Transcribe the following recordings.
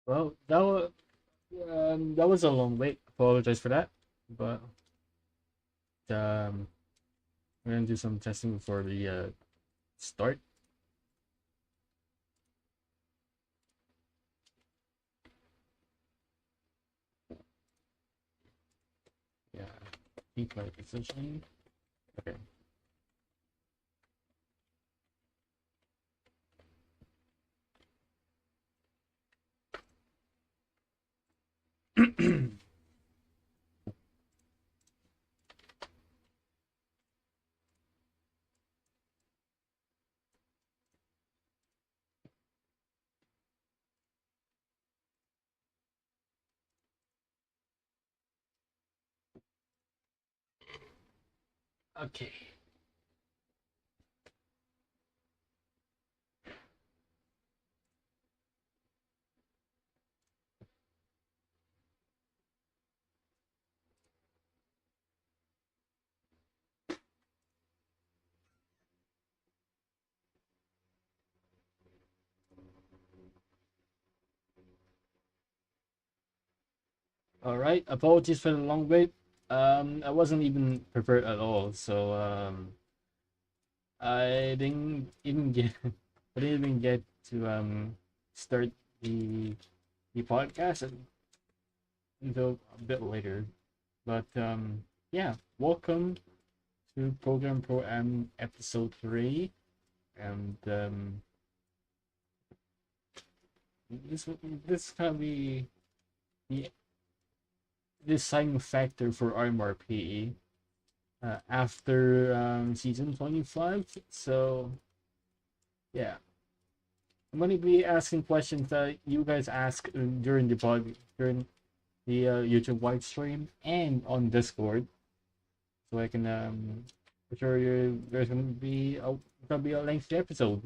Well, that was a long wait. Apologize for that, but um, we're gonna do some testing before we start. Yeah, keep my position. Okay. Okay. All right. Apologies for the long wait. I wasn't even prepared at all, so I didn't even get I didn't even get to start the the podcast until a bit later. But yeah, welcome to Program Pro M episode 3, and this this kind of the deciding factor for IMRP after season 25. So yeah, I'm gonna be asking questions that you guys ask during the during the YouTube live stream and on Discord, so I can I'm sure there's gonna be a lengthy episode.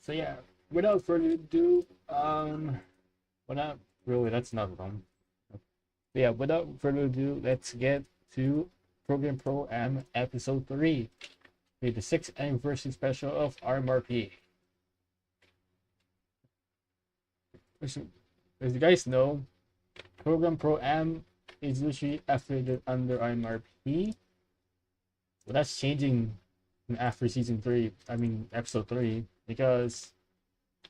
So yeah, without further ado, well not really, that's not wrong. Yeah, without further ado, let's get to Program Pro M episode 3, the 6th anniversary special of IMRP. As you guys know, Program Pro M is usually affiliated under IMRP. But that's changing after season 3, I mean episode 3, because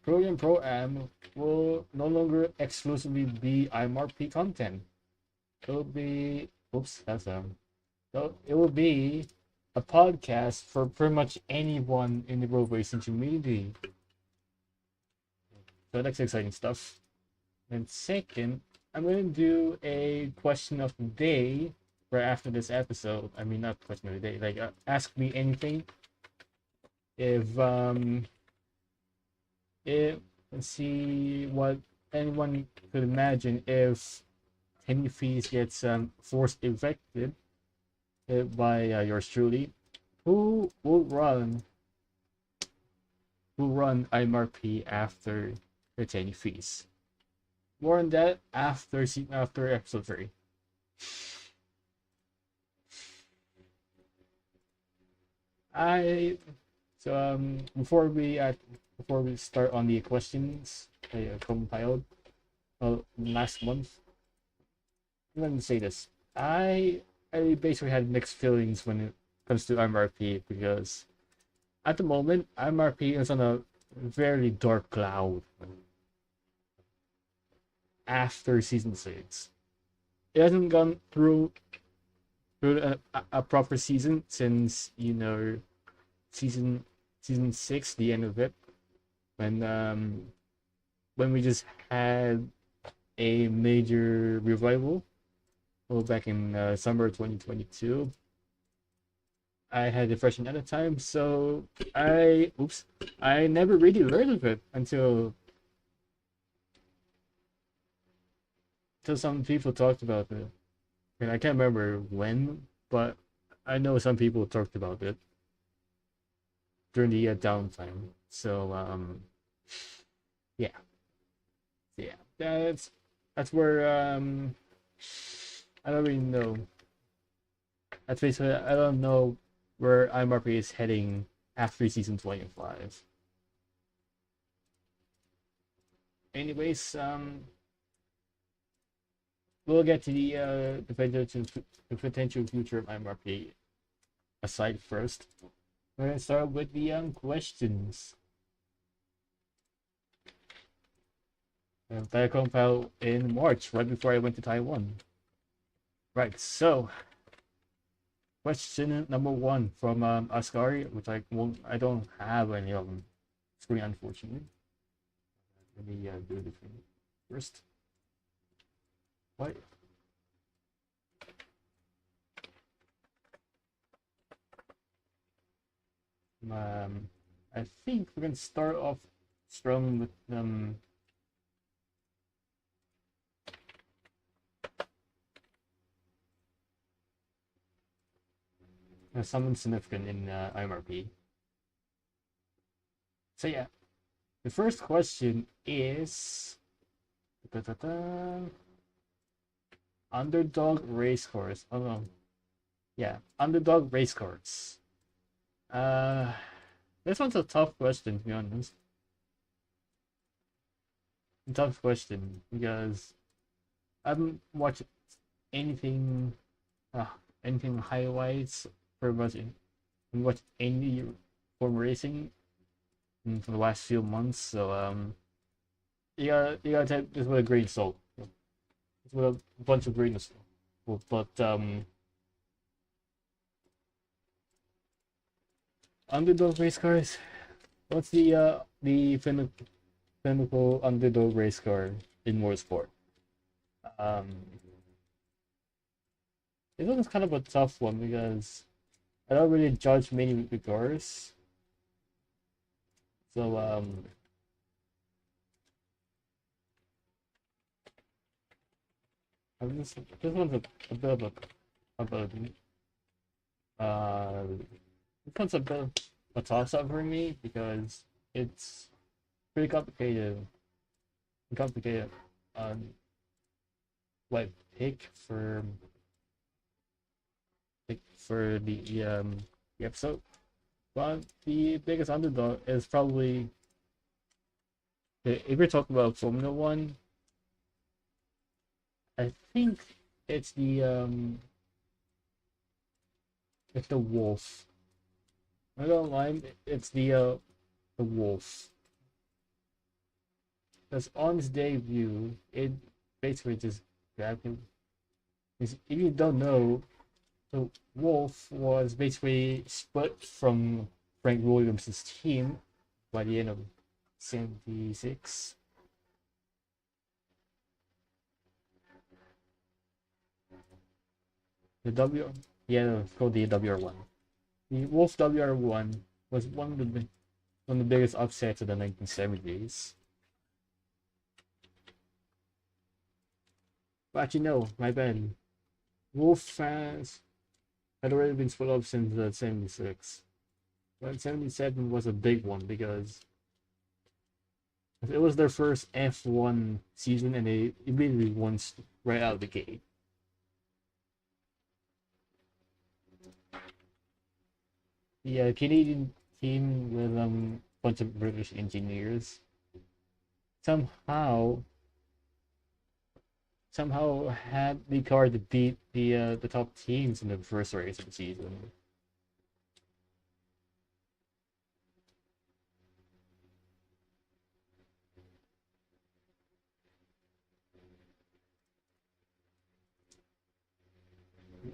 Program Pro M will no longer exclusively be IMRP content. It will be, oops, that's so it will be a podcast for pretty much anyone in the road racing community. So that's exciting stuff. And second, I'm gonna do a question of the day right after this episode. I mean, not question of the day. Like, ask me anything. If let's see what anyone could imagine if Timmy Fees gets force evicted by yours truly. Who will run IMRP after the Timmy Fees? More on that after episode 3. I so before we start on the questions I compiled last month, let me say this. I basically had mixed feelings when it comes to IMRP because at the moment IMRP is on a very dark cloud after season 6. It hasn't gone through a proper season since season 6, the end of it, when we just had a major revival back in summer 2022. I had depression at the time, so I never really learned of it until some people talked about it. And I can't remember when, but I know some people talked about it during the downtime. So yeah, that's where I don't really know. That's basically I don't know where IMRP is heading after season 25. Anyways, we'll get to the potential future of IMRP aside first. We're gonna start with the questions. That I compiled in March, right before I went to Taiwan. Right, so question number 1 from Ascari, which I don't have any screen, unfortunately. Let me do the thing first. What? I think we're gonna start off strong with someone significant in IMRP. So yeah, the first question is underdog race course. Oh no, yeah, underdog race course. This one's a tough question, to be honest. A tough question because I haven't watched anything, anything highlights pretty much in watch any form racing for the last few months. So you gotta take this with a grain of salt. It's with a bunch of grain of salt. But underdog race cars. What's the pinnacle underdog race car in motorsport? This one's kind of a tough one because I don't really judge many cars. So this one's a bit of this one's a bit of a toss up for me because it's pretty complicated. On what pick for the episode. But the biggest underdog is probably if we're talking about Formula One. I think it's the Wolf. I don't lie, it's the Wolf. Because on its debut, it basically just grabbed him. If you don't know, so Wolf was basically split from Frank Williams' team by the end of '76. The yeah, it's called the WR1. The Wolf WR1 was one of the biggest upsets of the 1970s. But actually, no, my bad. Wolf fans had already been split up since '76. But '77 was a big one because it was their first F1 season and they immediately won right out of the gate. The Canadian team with a bunch of British engineers somehow had the car to beat the top teams in the first race of the season.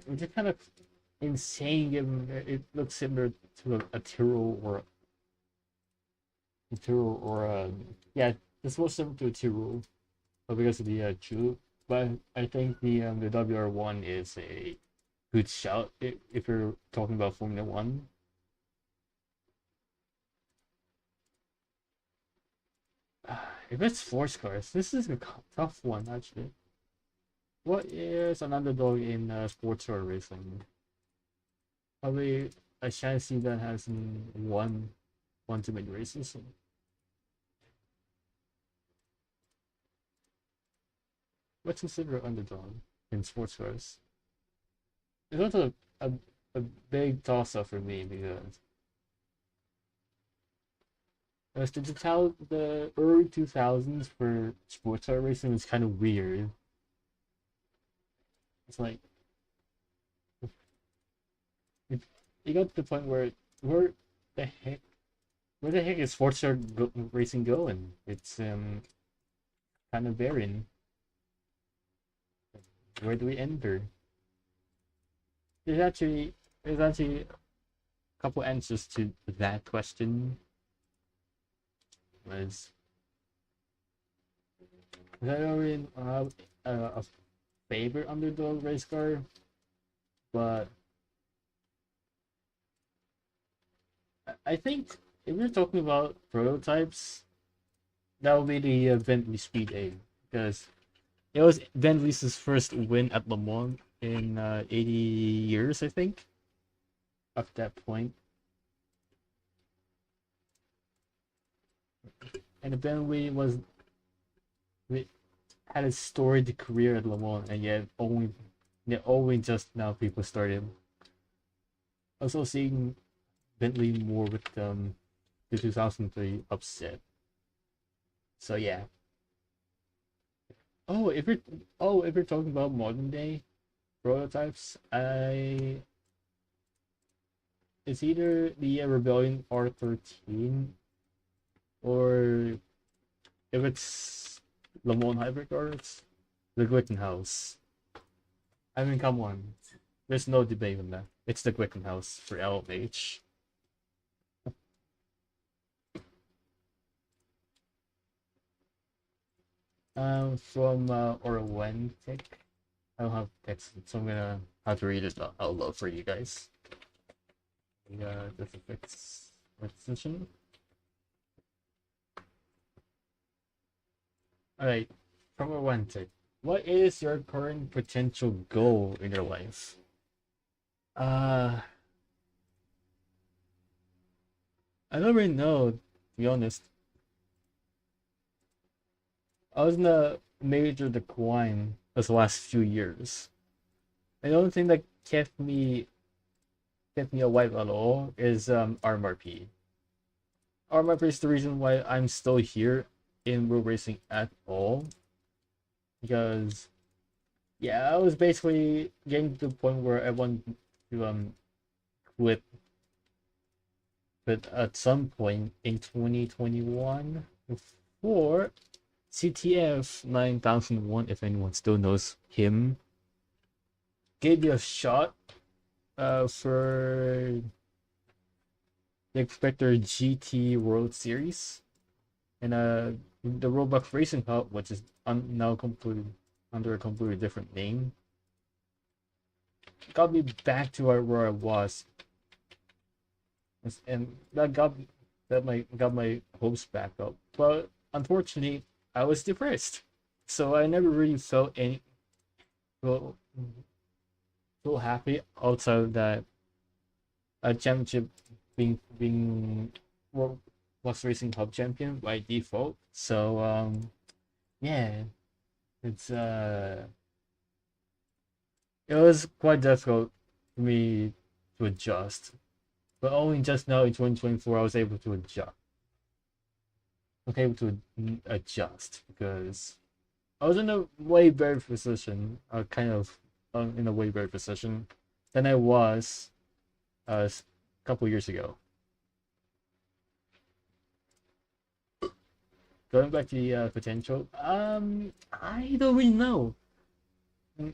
Which is kind of insane given it looks similar to a Tyrrell or yeah, this was similar to a Tyrrell, but because of the tube. But I think the WR1 is a good shout if you're talking about Formula One. If it's sports cars, this is a tough one actually. What is an underdog in sports car racing? Probably a chassis that hasn't won too many races. What's considered underdog in sports cars? It's also a big toss up for me because as to tell the early 2000s for sports car racing is kind of weird. It's like you got to the point where the heck where the heck is sports car racing going? It's kind of barren. Where do we enter? There's actually a couple answers to that question. Was that already a favorite underdog race car? But I think if we're talking about prototypes, that would be the Bentley Speed 8 because it was Bentley's first win at Le Mans in 80 years, I think. Up to that point. And the Bentley had a storied career at Le Mans, and yet only just now people started also seeing Bentley more with the 2003 upset. So yeah. If you're talking about modern day prototypes, it's either the Rebellion R13 or if it's Le Mans hybrid cars, the Glickenhaus. I mean, come on, there's no debate on that. It's the Glickenhaus for LMH. From Orwentic. I don't have text, so I'm gonna have to read it out loud for you guys. Yeah, just a fix extension. Alright, from Orwentic. What is your current potential goal in your life? I don't really know, to be honest. I was in a major decline this last few years. The only thing that kept me alive at all is IMRP. IMRP is the reason why I'm still here in road racing at all. Because yeah, I was basically getting to the point where I wanted to quit. But at some point in 2021 before CTF 9001, if anyone still knows him. gave you a shot for the expected GT World Series and the Roblox Racing Cup, which is now completely under a completely different name, got me back to where I was, and that got my hopes back up. But unfortunately, I was depressed, so I never really felt felt, felt happy outside of that championship being was racing hub champion by default. So yeah, it's it was quite difficult for me to adjust, but only just now in 2024 I was able to adjust. Okay, able to adjust because I was in a way better position, kind of in a way better position than I was a couple years ago. Going back to the potential, I don't really know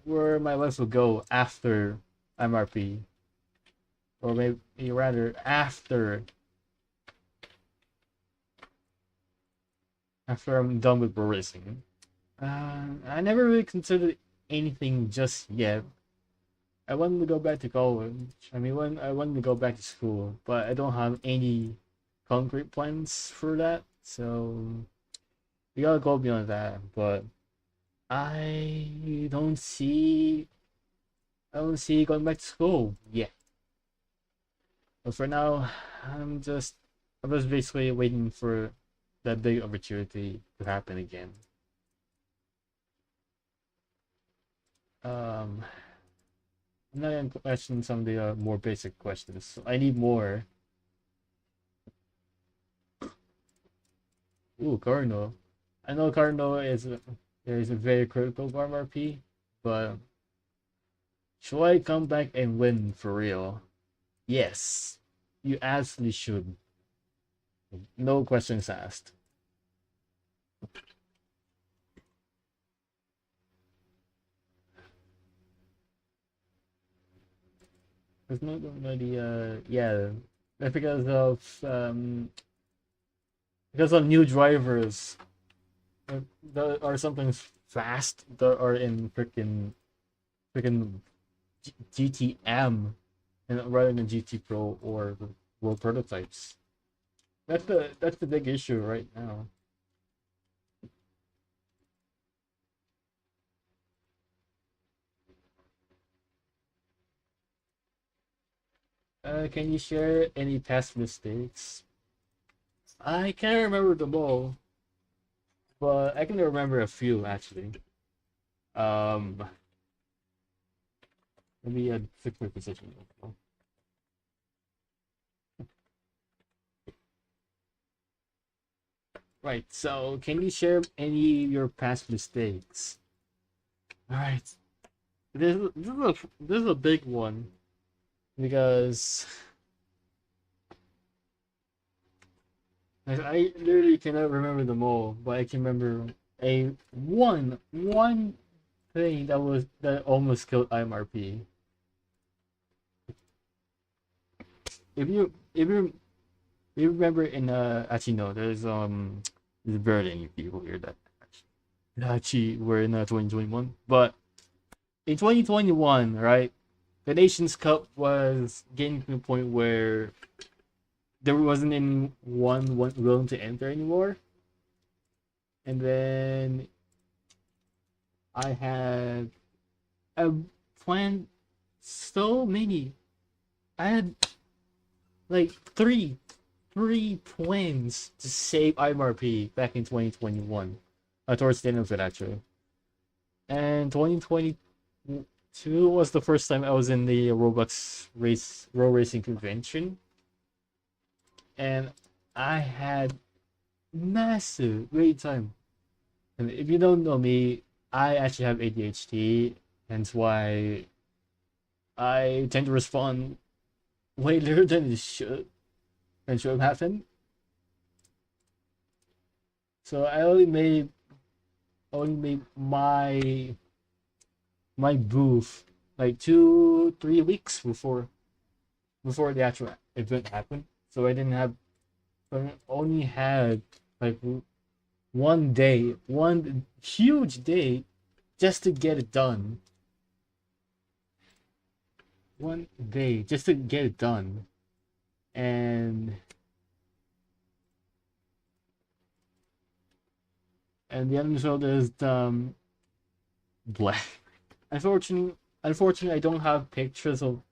where my life will go after IMRP, or maybe rather after I'm done with pro racing. I never really considered anything just yet. I wanted to go back to college. I mean, when I wanted to go back to school, but I don't have any concrete plans for that. So we gotta go beyond that. But I don't see going back to school yet. But for now, I'm just basically waiting for that big opportunity to happen again. I'm not gonna question some of the more basic questions. So I need more. Ooh, Cardinal. I know Cardinal is a very critical for MRP, but should I come back and win for real? Yes, you absolutely should. No questions asked. There's no really yeah. That's because of new drivers that are sometimes fast that are in freaking GTM and rather than GT Pro or the World Prototypes. That's the big issue right now. Can you share any past mistakes? I can't remember them all, but I can remember a few actually. Um, Let me fix my position. Right. So, can you share any of your past mistakes? All right. This is a big one because I literally cannot remember them all, but I can remember a one thing that almost killed IMRP. If you remember in actually no, there's barely any people here that actually were in 2021, but in 2021, right, the Nations Cup was getting to the point where there wasn't anyone willing to enter anymore. And then I had planned so many. I had like three plans to save IMRP back in 2021. Towards the end of it actually. And 2022 was the first time I was in the Roblox row racing convention. And I had massive great time. And if you don't know me, I actually have ADHD, hence why I tend to respond way later than it should have happened. So I only made my booth like 2-3 weeks before the actual event happened. So I only had like one day, one huge day, just to get it done. One day just to get it done, and the end result is black. Unfortunately, I don't have pictures of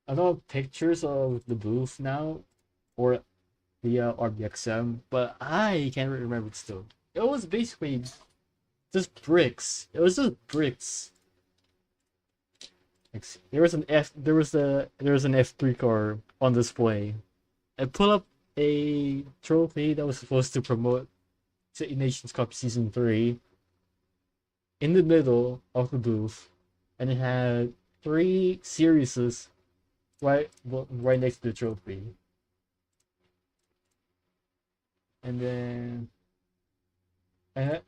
the booth now, or the RBXM, but I can't remember it still. It was basically just bricks. It was just bricks. There was an F3 car on display. I pulled up a trophy that was supposed to promote to Nations Cup Season 3 in the middle of the booth, and it had 3 series right next to the trophy. And then I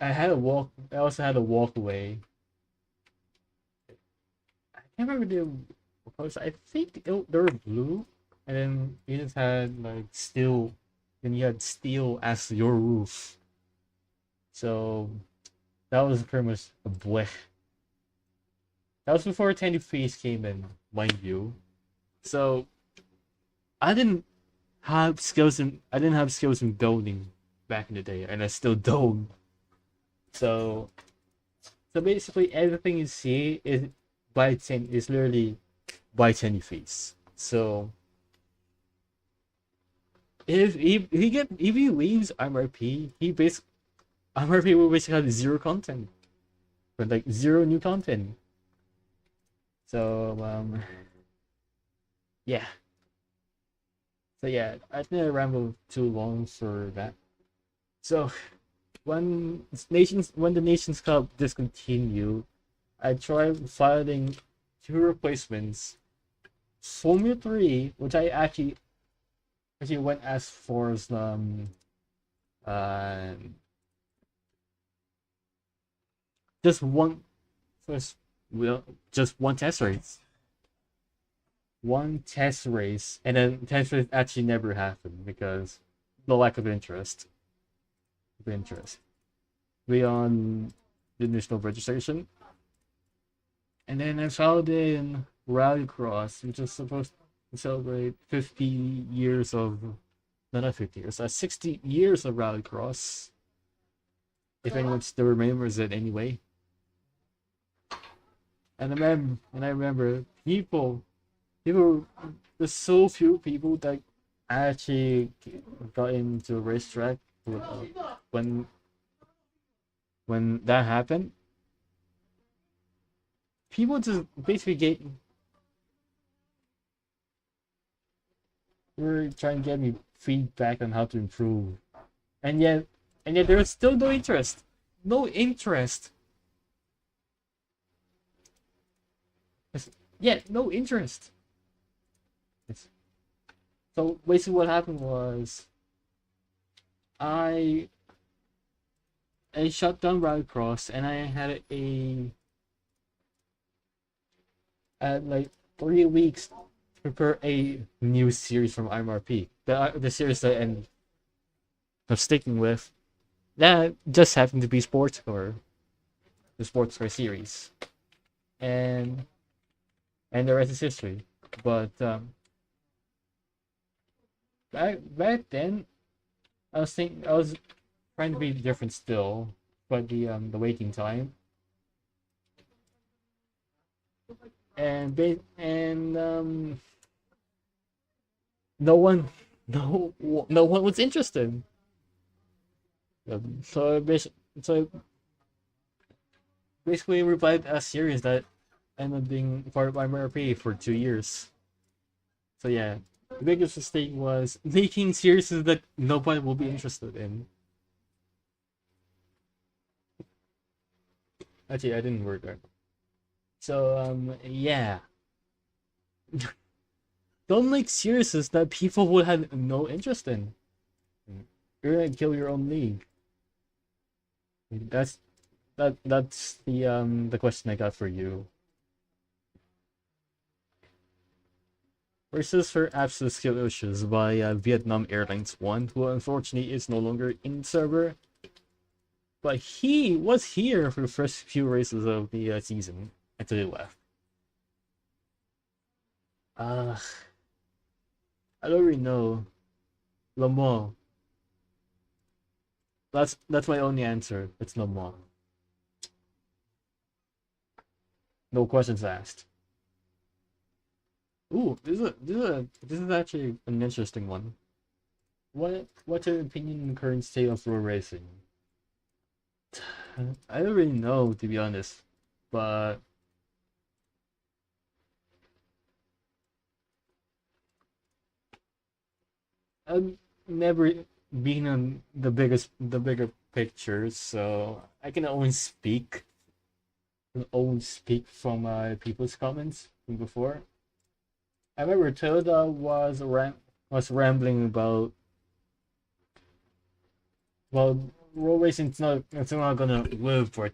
also had a walkway. I can't remember the colors. I think they were blue, and then you just had like steel. Then you had steel as your roof. So that was pretty much a blech. That was before Tiny Face came in, mind you. So I didn't have skills in building back in the day, and I still don't. So basically everything you see is literally by Tiny Face. So if he leaves IMRP, IMRP will basically have zero content. But like zero new content. So yeah. So yeah, I think I rambled too long for that. So when the Nations Cup discontinued, I tried finding 2 replacements. Formula 3, which I actually went as far as uh just one just one test race. One test race, and then test race actually never happened because the lack of interest. Beyond the initial registration. And then I found in Rallycross, which is supposed to celebrate 50 years of, no, not 50 years, 60 years of Rallycross. If anyone still remembers it anyway. And I remember people, there's so few people that actually got into a racetrack when that happened. People just basically were trying to get me feedback on how to improve, and yet there was still no interest. No interest. No interest. So basically what happened was I shut down Rallycross, and I had like 3 weeks to prepare a new series from IMRP. The series that I ended up sticking with, that just happened to be Sportscar, the Sportscar series, and the rest is history. But back then, I was trying to be different still, but the waiting time and no one was interested. So basically revived a series that ended up being part of IMRP for 2 years. So yeah, the biggest mistake was making series that nobody will be interested in. Actually, I didn't work there. So yeah. Don't make series that people would have no interest in. You're gonna kill your own league. That's the question I got for you. Versus for absolute skill issues by Vietnam Airlines One, who unfortunately is no longer in the server, but he was here for the first few races of the season until he left. Uh, I don't really know. Lamont. That's my only answer. It's Lamont. No questions asked. Ooh, this is actually an interesting one. What's your opinion on the current state of road racing? I don't really know, to be honest, but I've never been on the bigger picture, so I can only speak from people's comments from before. I remember Toda was rambling about, well, road racing. It's not gonna live for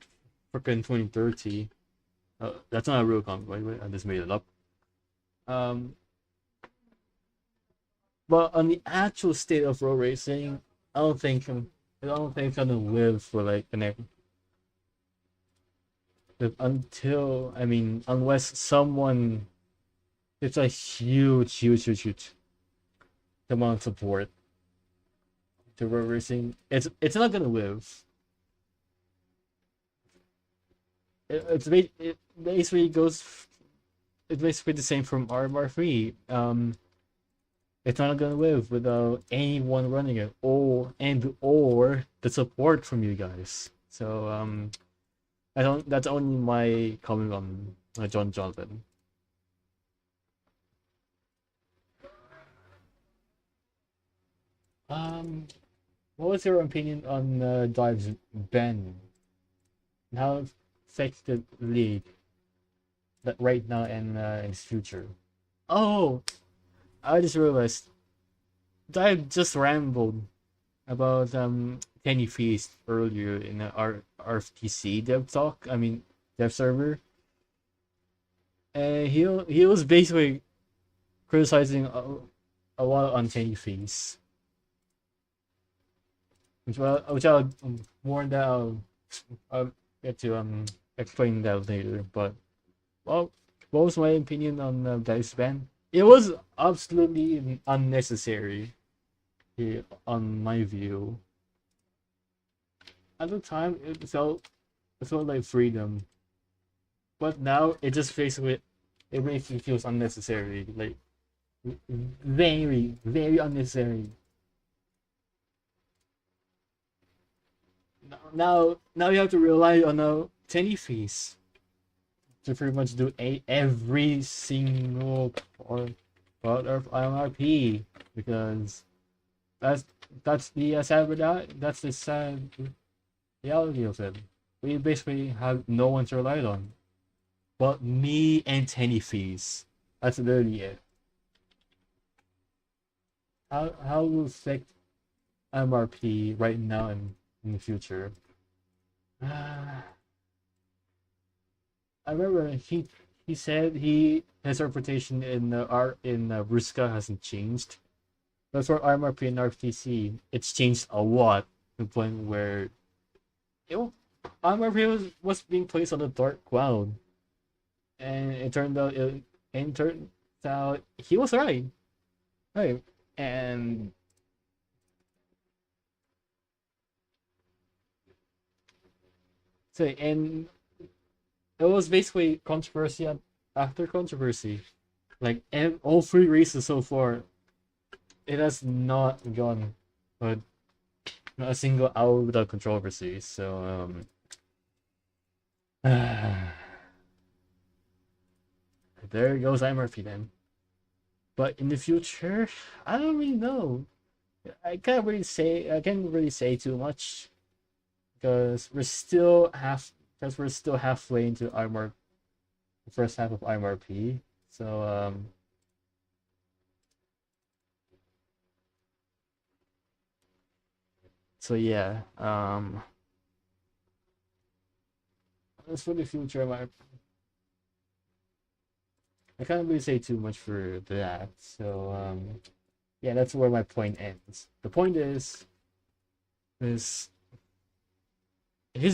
freaking 2030. That's not a real comment, by the way. I just made it up. Um, but on the actual state of road racing, I don't think it's gonna live for like the next until, I mean, unless someone, it's a huge amount of support to road racing. It's not gonna live. It basically goes. It's basically the same from RMR3. It's not gonna live without anyone running it, or the support from you guys. So I don't. That's only my comment on John Jonathan. Um, what was your opinion on Dive's ban? And how it affects the league that right now and in its future? Oh, I just realized Dive just rambled about Kenny Feast earlier in our RFTC dev talk. I mean dev server. And he was basically criticizing a lot on Kenny Feast, which I'll more that I'll get to explain that later. But well, what was my opinion on Dice ban? It was absolutely unnecessary, on my view. At the time, it felt like freedom, but now it just it makes me feels unnecessary, like very unnecessary. Now you have to rely on a penny fees to pretty much do every single part of IMRP, because that's that's the sad reality of it. We basically have no one to rely on but me and Tenny fees. That's literally it. How will affect MRP right now and in the future? I remember he said his reputation in Ruska hasn't changed, but for MRP and RTC, it's changed a lot to the point where it, MRP was being placed on the dark cloud, and it turned out he was right, right, and so and it was basically controversy after controversy. Like all three races so far, it has not gone but not a single hour without controversy. So there goes IMRP then. But in the future, I don't really know. I can't really say too much because we're still halfway into IMR the first half of IMRP. So yeah. as for the future, I can't really say too much for that. So yeah, that's where my point ends. The point is his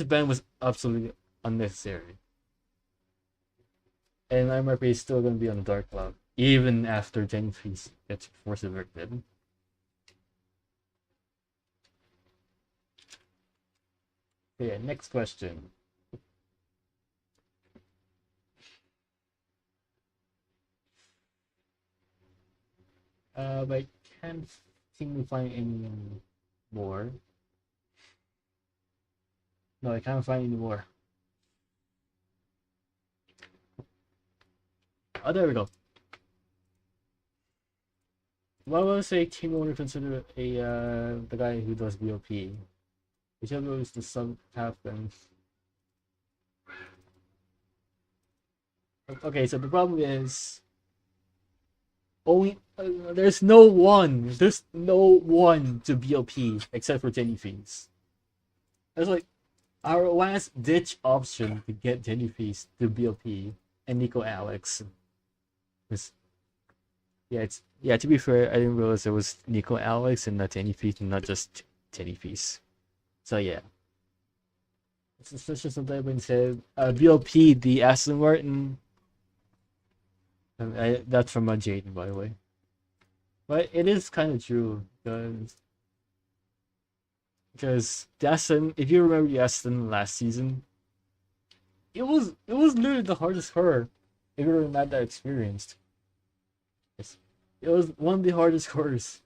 ban was absolutely unnecessary, and IMRP is still gonna be on the dark cloud even after Jenny Freeze gets force evicted. Okay, next question. But I can't seem to find any more. No, I can't find any more. Oh, there we go. What will say team owner consider a the guy who does BOP? Whichever is the sub captain. Okay, so the problem is only there's no one to BOP except for Jenny Feast. That's like our last ditch option to get Jenny Feast to BOP and Nico Alex. Yeah, to be fair, I didn't realize it was Nico Alex and not Jenny Feast and not just Jenny Feast. So yeah. It's just something I've been said. BOP, the Aston Martin. That's from Jaden, by the way. But it is kind of true because Aston, if you remember the Aston last season, it was literally the hardest car if you were not that experienced. It was one of the hardest cars,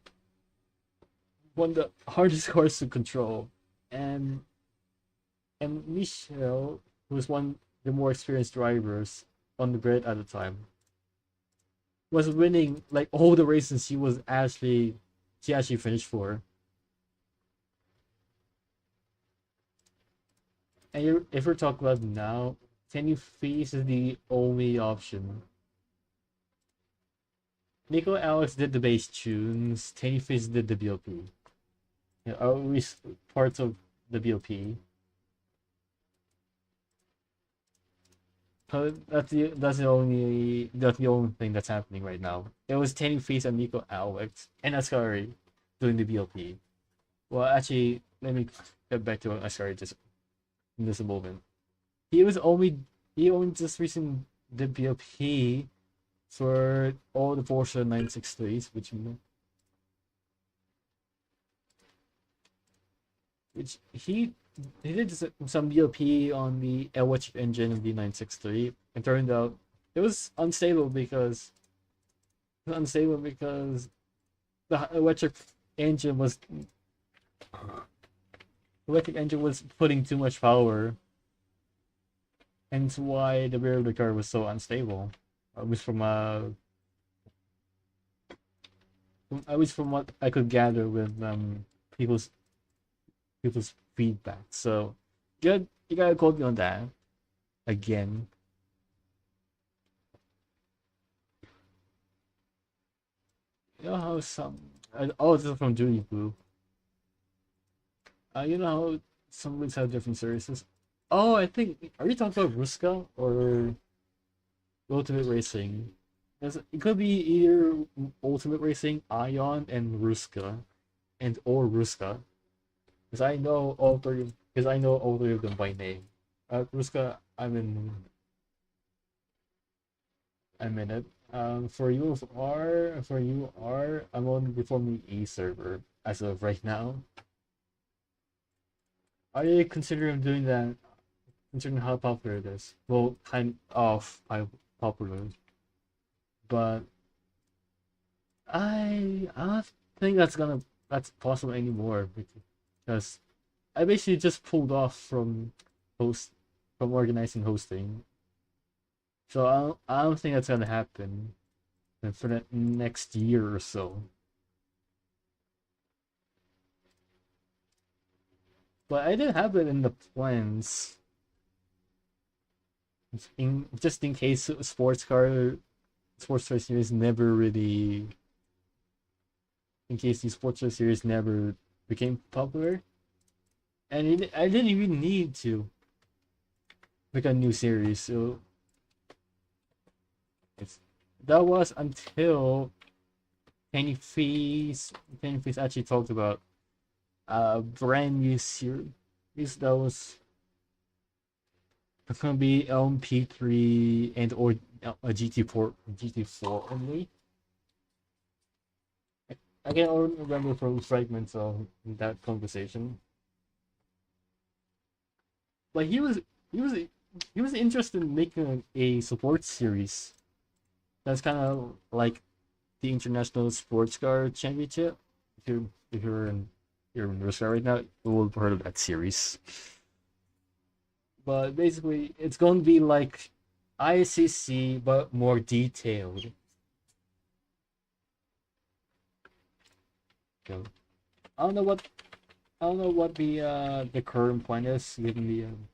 one of the hardest cars to control, and Michelle, who was one of the more experienced drivers on the grid at the time, was winning like all the races she actually finished for. And if we're talking about now, Tenny Face is the only option. Nico Alex did the base tunes, Tenny Face did the BOP. Yeah, always parts of the BOP. That's the only thing that's happening right now. It was Tenny Face and Nico Alex and Ascari doing the BOP. Well, actually, let me get back to Ascari just in this moment. He only just recently did BOP for all the Porsche 963s, which he did some BOP on the electric engine of the 963. It turned out it was unstable because the electric engine was putting too much power, and that's why the rear of the car was so unstable. At least from what I could gather with people's feedback. So you gotta quote me on that again. You know how this is from Judy Blue. You know how some leagues have different services. Oh, I think are you talking about Ruska or Ultimate Racing? It could be either Ultimate Racing, Ion, and Ruska, or Ruska. Because I know all three. Because I know all three of them by name. Ruska, I'm in it. For UR, I'm on the Formula E server as of right now. I considering doing that, considering how popular it is. Well, kind of popular, but I don't think that's possible anymore because I basically just pulled off from organizing hosting. So I don't think that's gonna happen for the next year or so. But I did have it in the plans. Just in case Sportscar series never really, in case the Sportscar series never became popular, and I didn't even need to. like a new series. So it's that was until Penny Feast actually talked about a brand new series that was gonna be LMP3 and or a GT4 only. I can only remember from fragments of that conversation. But he was interested in making a support series that's kind of like the International Sports Car Championship. If you're in Russia right now, you will have heard of that series. But basically, it's going to be like ICC but more detailed. So, I don't know what the current plan is given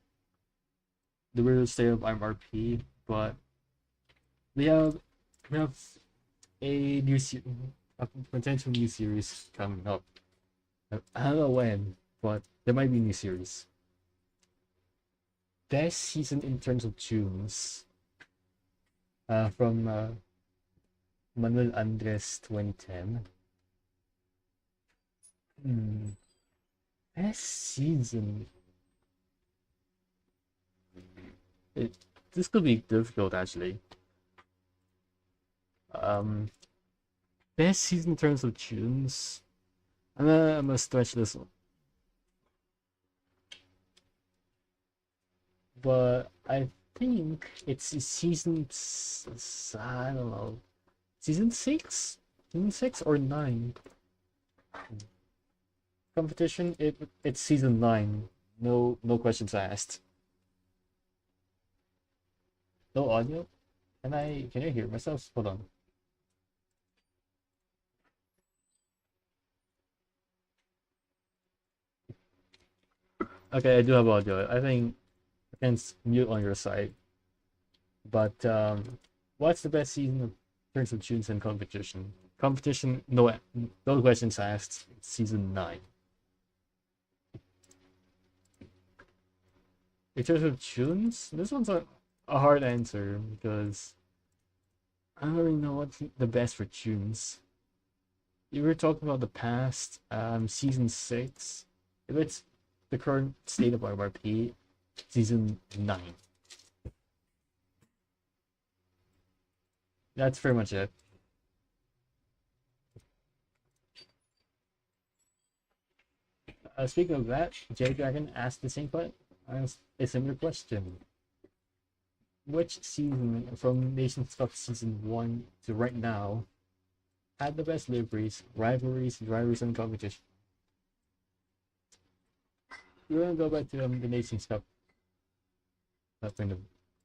the real state of IMRP, but we have we have a potential new series coming up. I don't know when, but there might be a new series. Best season in terms of tunes, from Manuel Andres 2010. Best season. This could be difficult actually. Best season in terms of tunes. I'm gonna stretch this one. But I think it's season. I don't know. Season 6? Season 6 or 9? Competition? It's season 9. No questions asked. No audio? Can I hear myself? Hold on. Okay, I do have audio. I think I can mute on your side. But what's the best season in terms of tunes and competition? Competition, no questions asked. Season 9. In terms of tunes, this one's a hard answer because I don't really know what's the best for tunes. You were talking about the past, season 6. If it's the current state of IMRP, season 9. That's pretty much it. Speaking of that, J Dragon asked the same a similar question. Which season from Nations Cup season 1 to right now had the best liveries, rivalries, drivers, and competition? We're gonna go back to the Nations Cup. That's kind of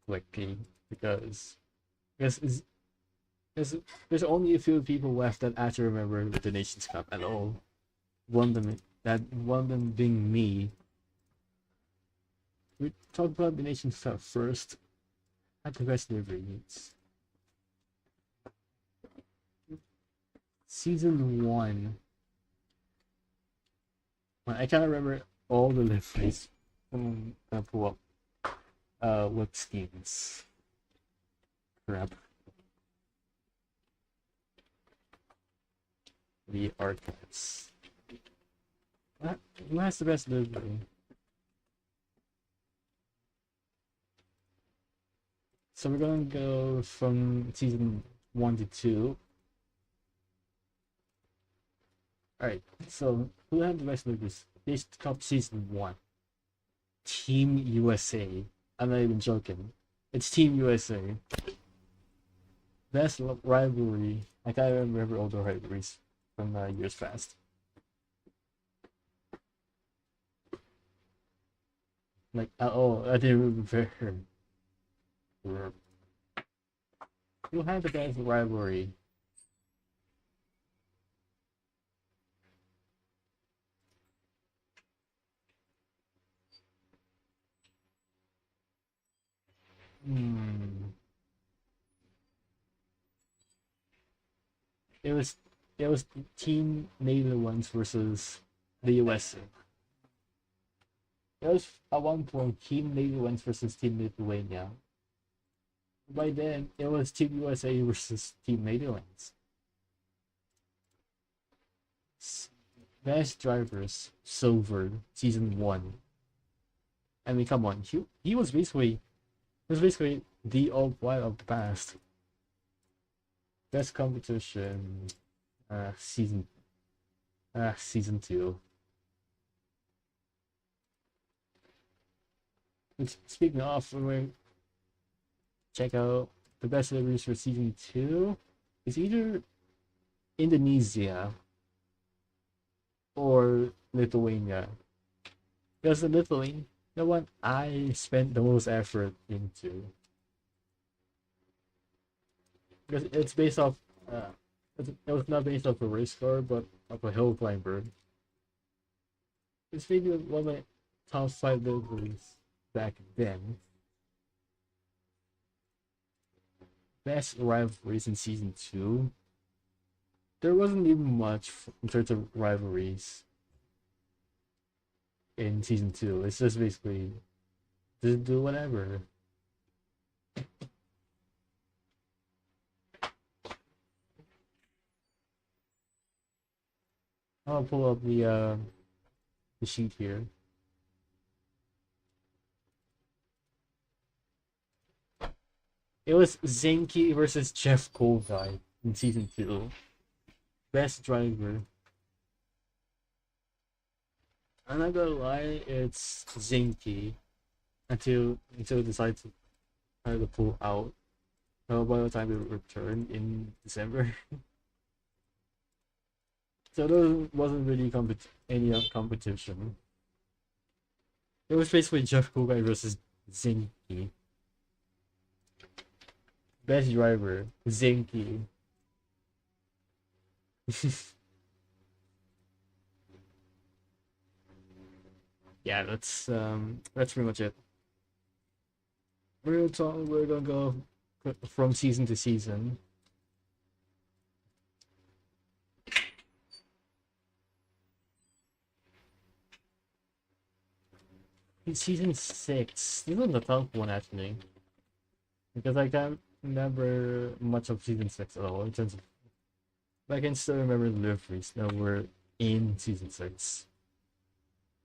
like P because there's only a few people left that actually remember the Nations Cup at all. One of them being me. We talk about the Nations Cup first. At the best liveries. Season 1. I can't remember all the liveries. I'm gonna pull up what schemes. Crap. The archives. Who has the best livery? So we're gonna go from season 1 to 2. Alright, so who had the best liveries? This top season 1. Team USA. I'm not even joking. It's Team USA. Best rivalry. I can't remember all the rivalries from years past. Like, oh, I didn't remember. Who had the best rivalry? It was Team Netherlands versus the USA. It was at one point Team Netherlands versus Team Lithuania. By then, it was Team USA versus Team Netherlands. Best drivers, silver, season 1. I mean, come on, he was basically the old white of the past. Best competition, season 2. Speaking of, when we check out the best deliveries for season 2, it's either Indonesia or Lithuania. Because the Lithuania, the one I spent the most effort into. Because it's based off, it was not based off a race car, but of a hill climber. It's maybe one of my top 5 deliveries back then. Best rivalries in season 2. There wasn't even much in terms of rivalries in season 2. It's just basically just do whatever. I'll pull up the sheet here. It was Zenki versus Jeff Goldeye in season 2. Best driver. I'm not gonna lie, it's Zenki until it decides to try to pull out. By the time we return in December. So there wasn't really any competition. It was basically Jeff Goldeye versus Zenki. Best driver, Zenki. Yeah, that's pretty much it. We're gonna go from season to season. In season 6, this is the top one actually, because I can't remember much of season 6 at all in terms of. But I can still remember the liveries that were in season 6.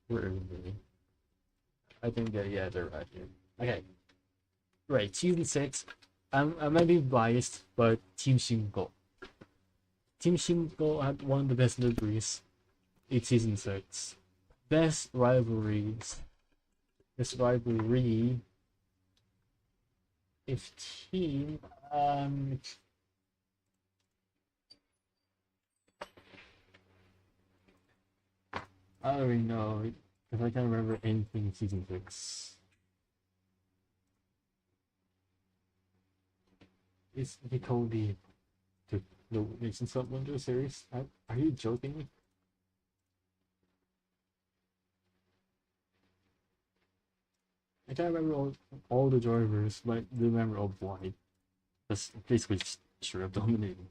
Where are we? I think yeah, they're right here. Okay, right, season 6. I might be biased, but Team Shingo. Team Shingo had one of the best liveries in season 6. Best rivalries. This rivalry. 15. I don't really know if I can't remember anything in season 6. Is Nicole the recent Winter series? Are you joking? I can't remember all the drivers, but I remember all blind. That's basically sure of dominating.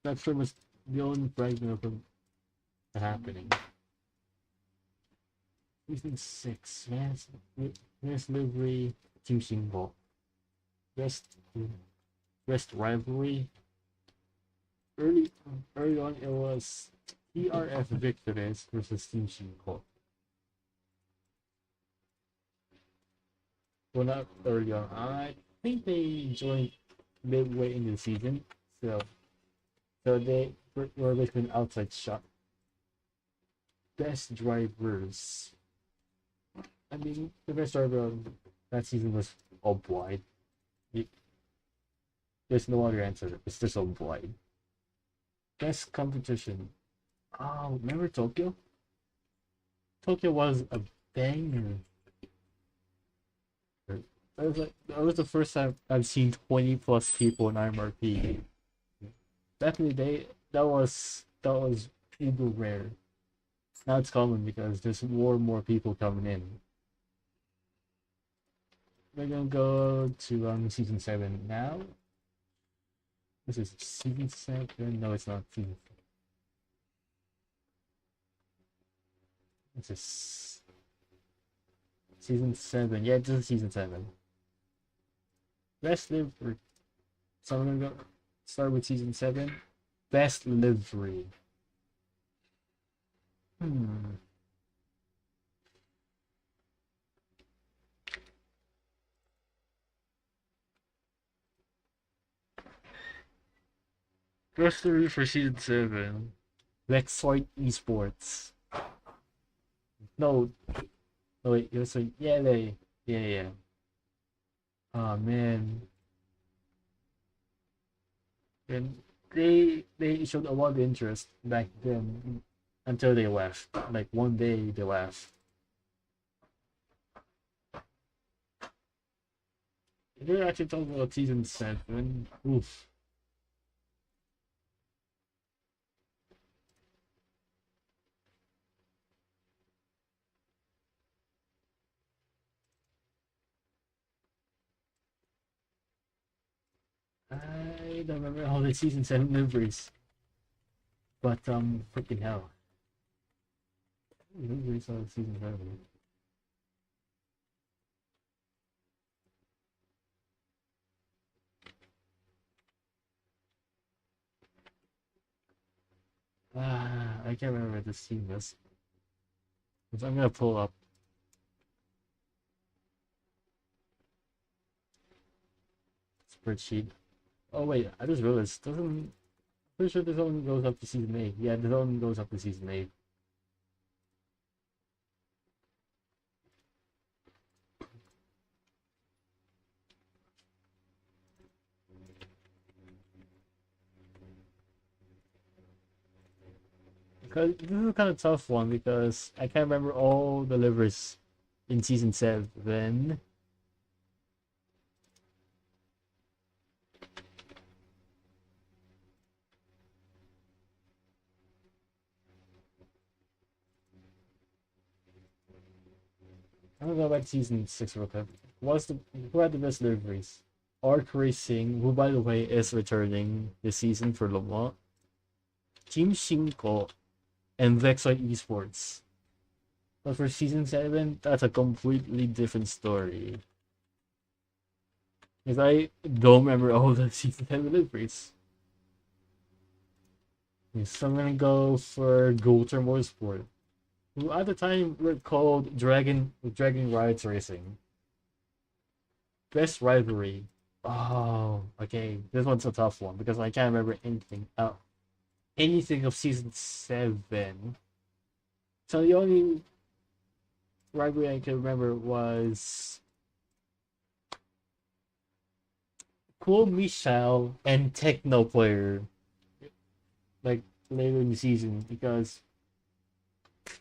That's pretty much the only fragment of them happening. Season 6, Mass Livery, Team Shingo. Best rivalry. Early on, it was TRF Victories versus Team Shingo. Well, not early on. I think they joined midway in the season, so they were basically an outside shot. Best drivers. I mean, the best driver of that season was all wide. There's no other answer. It's just all wide. Best competition. Oh, remember Tokyo? Tokyo was a banger. That was the first time I've seen 20 plus people in IMRP. Back in the day, that was uber rare. Now it's common because there's more and more people coming in. We're gonna go to season 7 now. This is season 7. No, it's not season 7. This is season 7. Yeah, this is season 7. Best livery. So I'm gonna go start with season 7. Best livery. Hmm. Best livery for season 7. WEC-style Esports. No. Oh wait, it was like, yeah. Oh man. And they showed a lot of interest back then until they left. Like one day they left. They're actually talking about season 7. Oof. I don't remember all the season 7 liveries. But freaking hell. Liveries of season 7. I can't remember what this team was. So I'm gonna pull up spreadsheet. Oh wait, I just realized doesn't pretty sure this only goes up to season 8. Yeah, this only goes up to season 8. Because this is a kind of tough one because I can't remember all the livers in season 7. I'm gonna go back to season 6 real quick. Who had the best liveries? Arc Racing, who by the way is returning this season for Le Mans. Team 5 and Vexoid Esports. But for season 7, that's a completely different story. Because I don't remember all the season 7 liveries. So I'm gonna go for Goater Motorsport, who at the time were called Dragon Rides Racing. Best rivalry. Oh, okay. This one's a tough one because I can't remember anything of season 7. So the only rivalry I can remember was Cool Michelle and Techno Player, like later in the season, because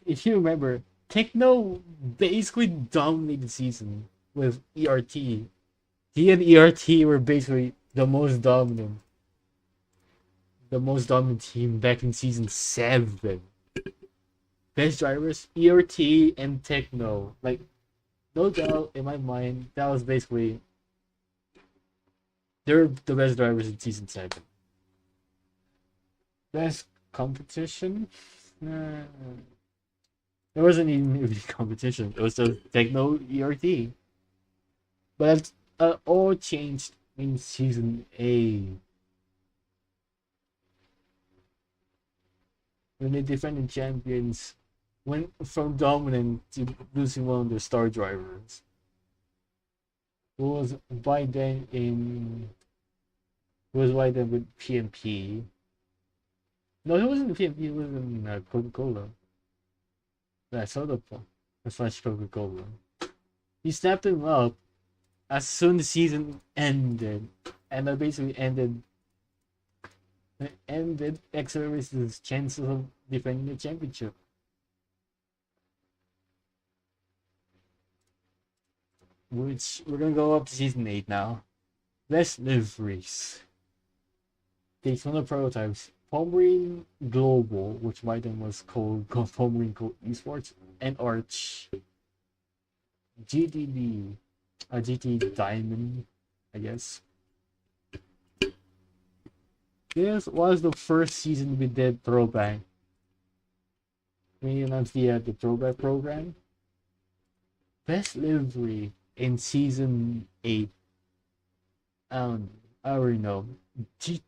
if you remember, Techno basically dominated the season with ERT. He and ERT were basically the most dominant team back in season 7. Best drivers, ERT and Techno. Like, no doubt in my mind, that was basically they're the best drivers in season 7. Best competition? There wasn't even really competition. It was just Techno ERT. But all changed in season 8. When the defending champions went from dominant to losing one of their star drivers. Who was by then with PMP. No, he wasn't in PMP, he was in Coca-Cola. Yeah, soda pop. Slash Coca-Cola. He snapped him up as soon as the season ended. And that basically ended X-Service's chances of defending the championship. Which we're gonna go up to season 8 now. Best liveries. Daytona prototypes. Pomeranian Global, which by then was called Pomeranian Esports, and Arch. GTD, a GT Diamond, I guess. This was the first season we did throwback. when you announced the throwback program. Best livery in season 8. I already know. G-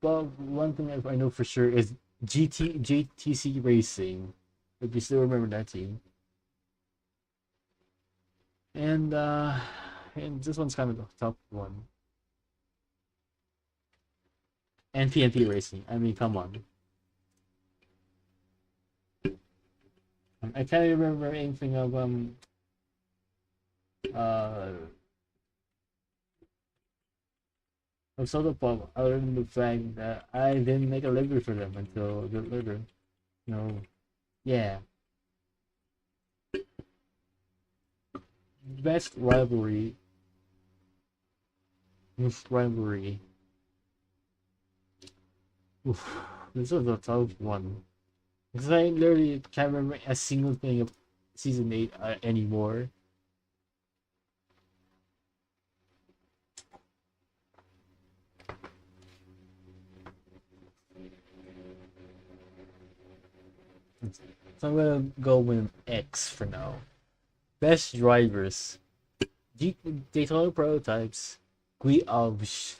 well, one thing I know for sure is JTC Racing. If you still remember that team. And this one's kind of the tough one. And PNP Racing. I mean, come on. I can't remember anything uh of Soda Pop other than the fact that I didn't make a livery for them until a bit later. No, yeah. Best rivalry. Rivalry. Oof, this was a tough one. Because I literally can't remember a single thing of season 8 anymore. So I'm gonna go with X for now. Best drivers. Daytona prototypes. Gui Alves.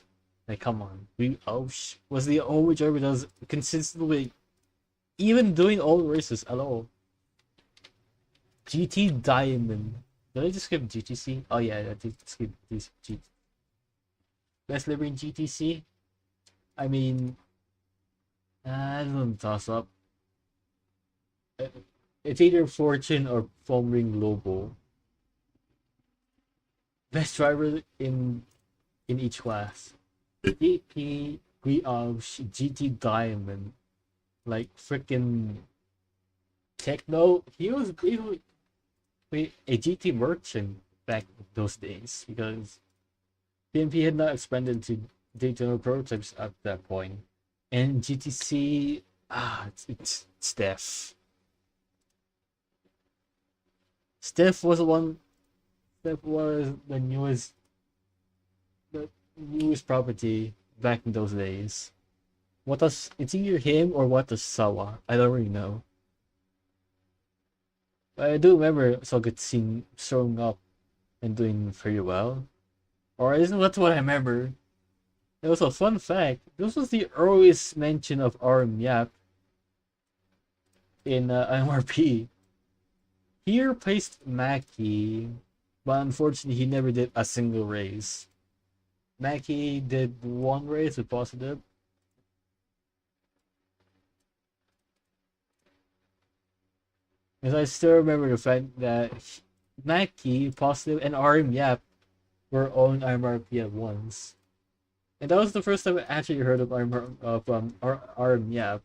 Like, come on. Gui Alves was the only driver that was consistently even doing all the races at all. GT Diamond. Did I just skip GTC? Oh yeah, I did skip this GT. Best livery in GTC? I mean, I don't toss up. It's either Fortune or Foam Ring Lobo. Best driver in each class. DP, GT Diamond. Like freaking Techno. He was basically a GT merchant back those days because PMP had not expanded to Daytona prototypes at that point. And GTC, it's Steph. Steph was the one. Steph was the newest property back in those days. What does it's either him or what does Sawa? I don't really know. But I do remember Sogetsin showing up and doing very well. Or isn't that what I remember? It was a fun fact. This was the earliest mention of RM Yap in IMRP. He replaced Mackie, but unfortunately he never did a single race. Mackie did one race with Positive. Because I still remember the fact that Mackie, Positive, and RM Yap were on IMRP at once. And that was the first time I actually heard of RM Yap.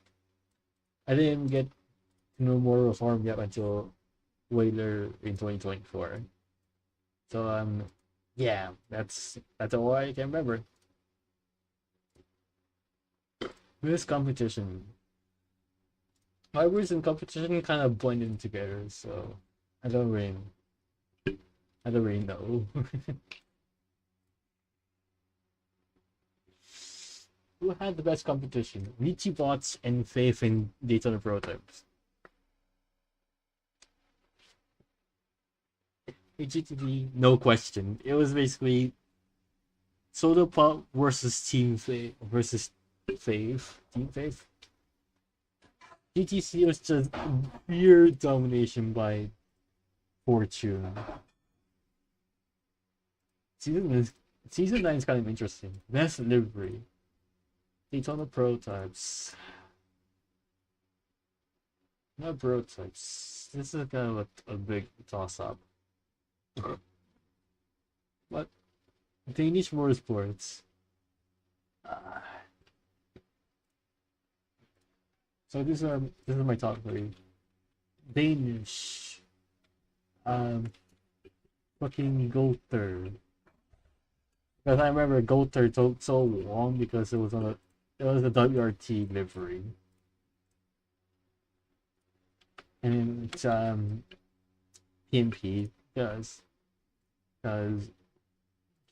I didn't get to know more of RM Yap until way later in 2024. So yeah, that's all I can remember. This competition. Rivalries and competition kind of blended together, so I don't really know. Who had the best competition? Richie Bots and Faith in Daytona prototypes. GT3, no question. It was basically Soda Pop versus Team Faith versus Faith. Team Faith. GTC was just pure domination by Fortune. Season 9 is kind of interesting. Best livery. Daytona prototypes. Not prototypes. This is kind of a big toss up. But Danish motorsports. So this is my top 3. Danish. Fucking Gother. Because I remember Gother took so long because it was a WRT livery. And it's PMP because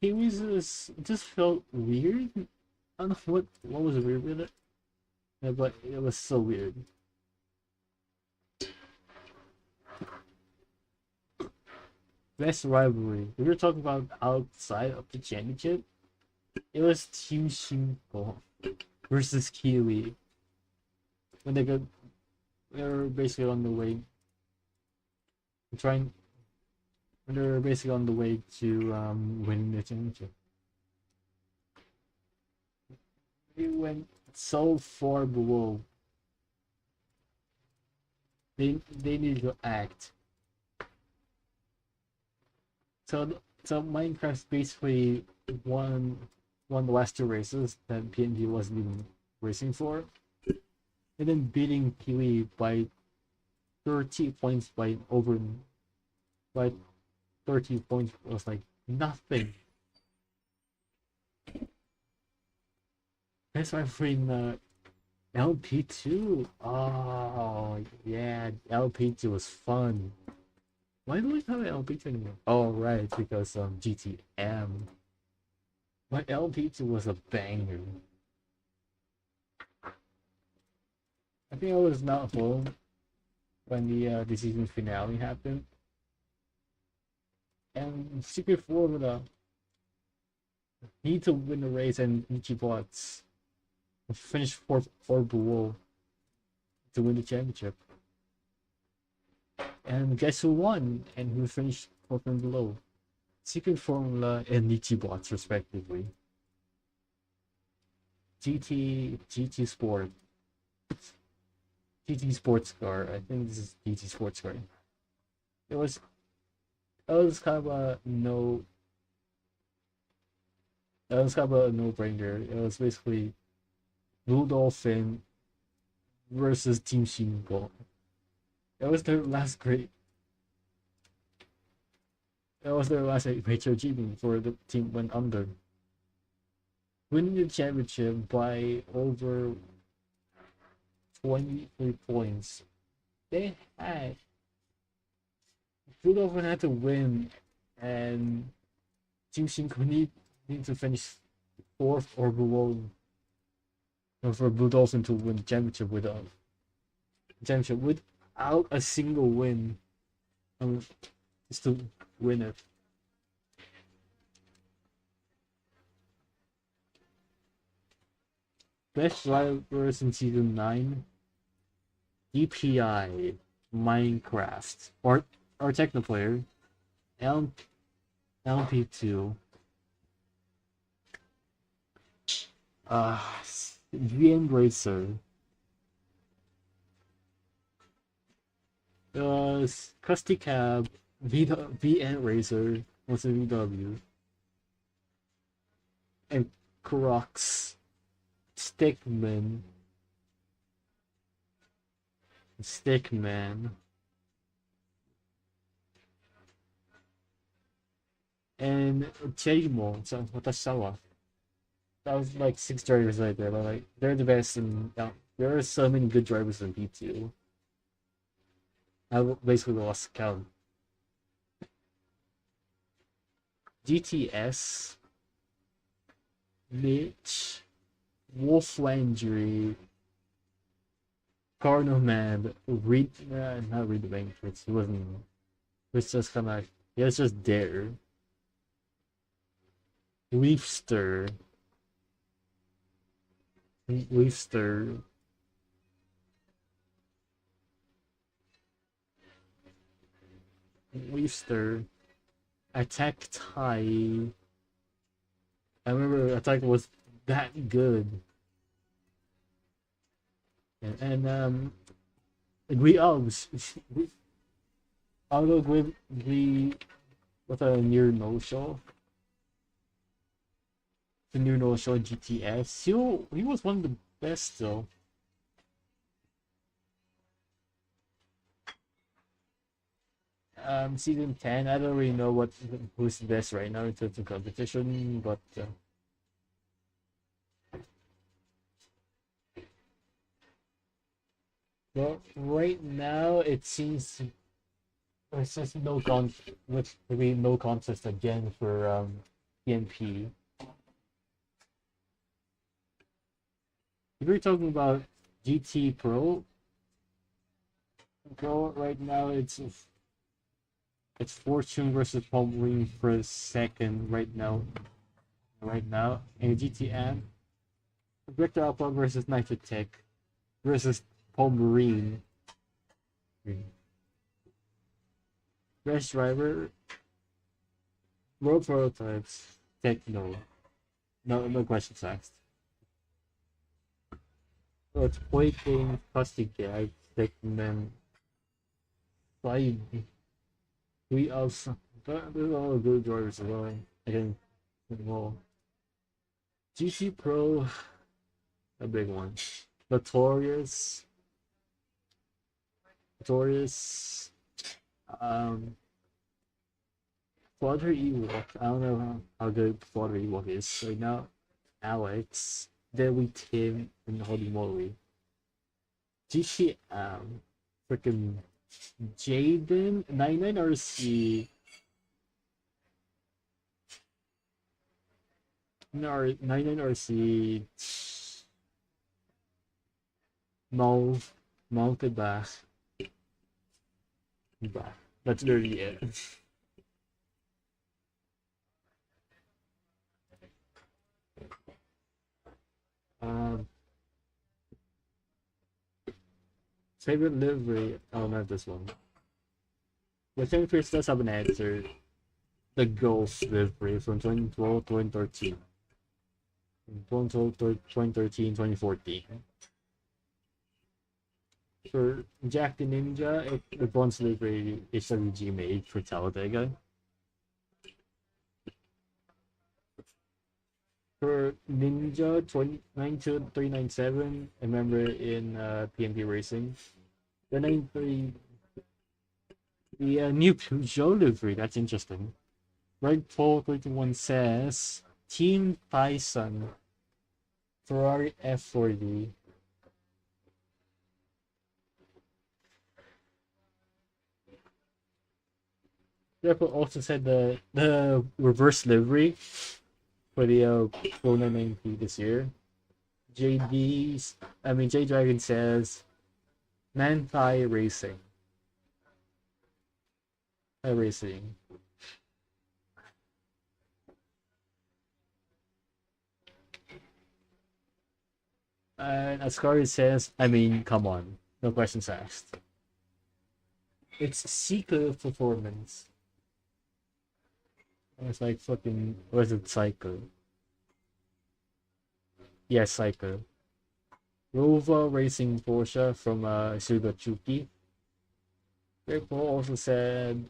Kiwi's just felt weird. I don't know what was weird with it. Yeah, but it was so weird. Best rivalry. If we're talking about outside of the championship, it was Team Shinko versus Kiwi. When they were basically on the way, trying, when they were basically on the way to win the championship. They went so far below. They need to act. So Minecraft basically won the last two races that PNG wasn't even racing for, and then beating Kiwi by 30 points by 30 points was like nothing. That's why for LP2. Oh yeah, LP2 was fun. Why do we have LP2 anymore? Oh right, because GTM. But LP2 was a banger. I think I was not home when the season finale happened. And Secret Formula need to win the race, and Ichibots finished fourth or below to win the championship. And guess who won and who finished fourth and below? Secret Formula and Nichibots respectively. GT Sport. GT Sports Car. I think this is GT Sports Car. It was kind of a no. That was kind of a no-brainer. It was basically Blue Dolphin versus Team Shingo. That was their last great. That was their last major achievement before the team went under. Winning the championship by over 23 points. They had. Blue Dolphin had to win, and Team Shingo need to finish fourth or below for Blue Dolphin to win the championship without a single win. Just to win it. Best drivers in season 9. DPI, Minecraft, or Technoplayer, LP2, VM Racer, Krusty Cab, VN Racer, what's a VW, and Crocs, Stickman, and Cheimo, so Watasawa. That was like 6 drivers right there, but like they're the best, and there are so many good drivers in P2. I basically lost count. GTS, Mitch, Wolf Landry, Cardinal Man, not Reed the Banquets. He wasn't. He was just kind of. He was just there. Leafster. Attack Tie. I remember Attack was that good. And we although we with a near no show. The near no show GTS. He was one of the best though. Season 10, I don't really know who's the best right now in terms of competition, but well, right now it seems there's just no contest again for PNP. If we're talking about GT Pro right now, it's It's Fortune versus Palmering for a second right now. And GTM. Victor Alpha versus Nitrotech versus Palmarine. Race driver. Road prototypes. Techno. No questions asked. So it's Poiting, Plastic Gag, Techman, Slide. We also. There's all good drivers as well. Again, well. GT Pro. A big one. Notorious. Flutter Ewok. I don't know how good Flutter Ewok is right now. Alex, Deadly Tim, and Holy Moly. GT freaking Jaden 99RC. 99RC. Mounted back. That's literally it. Favorite livery? Oh, not this one. The thing first does have an answer. The Ghost livery from 2012, 2013. 2013, 2014. For Jack the Ninja, the bronze livery HWG made for Talladega. For Ninja 29397, I remember in PMP Racing. The 93, the new Peugeot livery, that's interesting. Red Pole 31 says Team Tyson, Ferrari F40. Therefore, also said the reverse livery for the Pro 990 this year. J Dragon says Manthai Racing. Racing. And Ascari says, come on. No questions asked. It's Seeker Performance. It's like fucking, was it Psycho? Yes, Psycho. Rova Racing Porsche from Sugachuki. People also said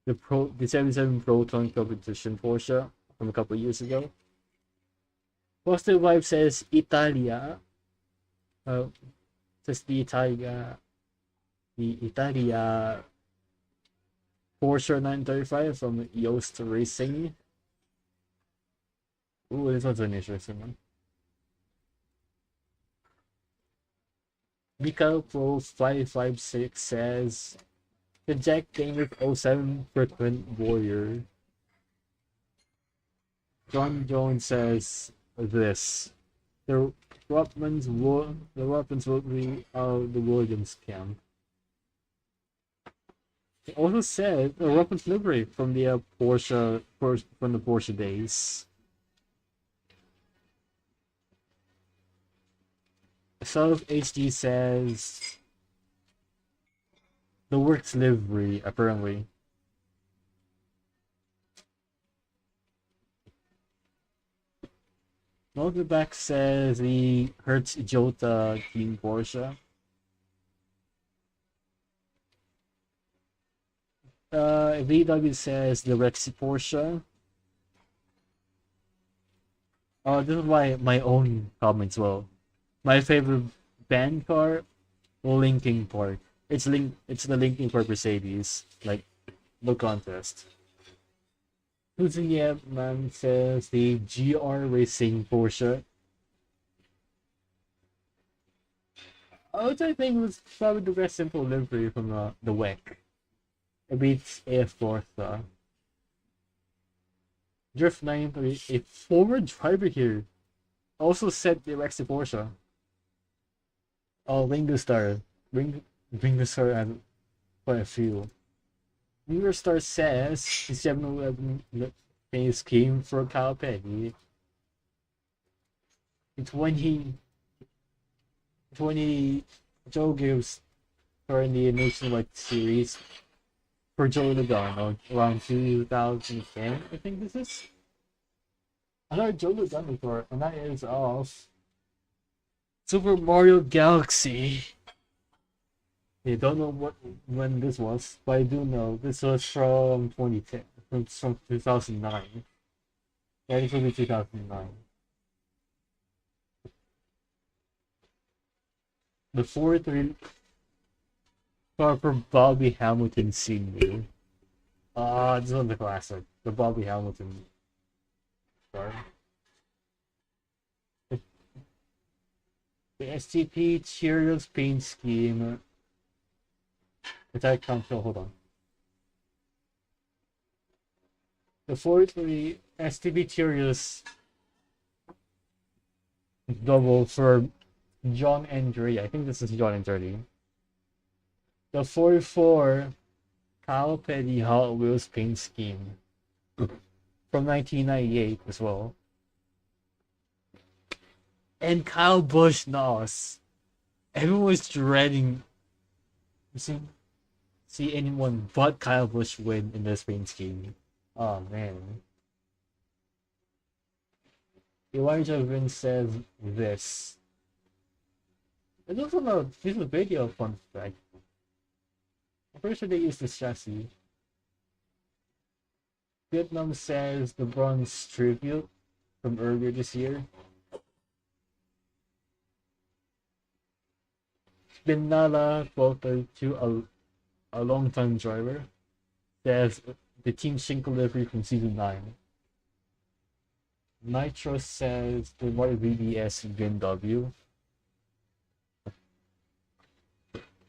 the 77 Proton competition Porsche from a couple years ago. Positive Vibe says Italia. Says the Italia Porsche 935 from Yoast Racing. Ooh, this one's an interesting one. Mika Pro 556 says the Jack Daniels 07 Frequent Warrior. John Jones says this. The weapons will be out of the Williams camp. He also said the weapons livery from the Porsche days. Self HD says the works livery apparently. Back says the Hertz Jota Team Porsche. VW says the Rexy Porsche. Oh, this is my own comments. Well, my favorite band car, Linkin Park. It's the Linkin Park Mercedes. Like, no contest. Who's man says the GR Racing Porsche. Which I think was probably the best simple livery from the WEC. It beats AF Forza. Drift 93, a forward driver here. Also set the Rexy Porsche. Oh, Ringo Starr. Ringo Starr had quite a few. Star says the 7-Eleven phase came for Kyle Petty. It's when Joe gives for the nationwide series for Joe Logano around 2010, I think this is. Another Joe Logano before, and that is of Super Mario Galaxy. I don't know when this was, but I do know this was from 2010, from 2009. Yeah, this will be 2009. The fourth for Bobby Hamilton Sr. This one's a classic. The Bobby Hamilton car. The STP Cheerios paint scheme. Attack control, hold on. The 43 STP Cheerios double for John Andretti. I think this is John Andretti. The 44 Kyle Petty Hot Wheels paint scheme from 1998 as well. And Kyle Busch Nos. Everyone was dreading see anyone but Kyle Busch win in this paint scheme. Oh man. Elijah Vin says this. It's also not this is a video fun fact. I'm pretty sure they used this chassis. Vietnam says the bronze tribute from earlier this year. Benalla quoted to a long-time driver. Says the team sync livery from season 9. Nitro says the Mario VBS BMW.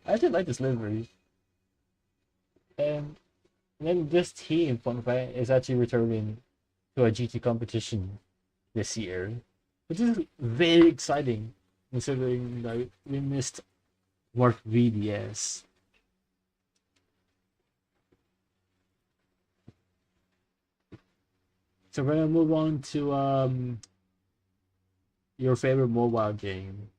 I actually like this livery. And then this team, fun fact, is actually returning to a GT competition this year, which is very exciting considering that we missed Mark VDS. So we're gonna move on to your favorite mobile game.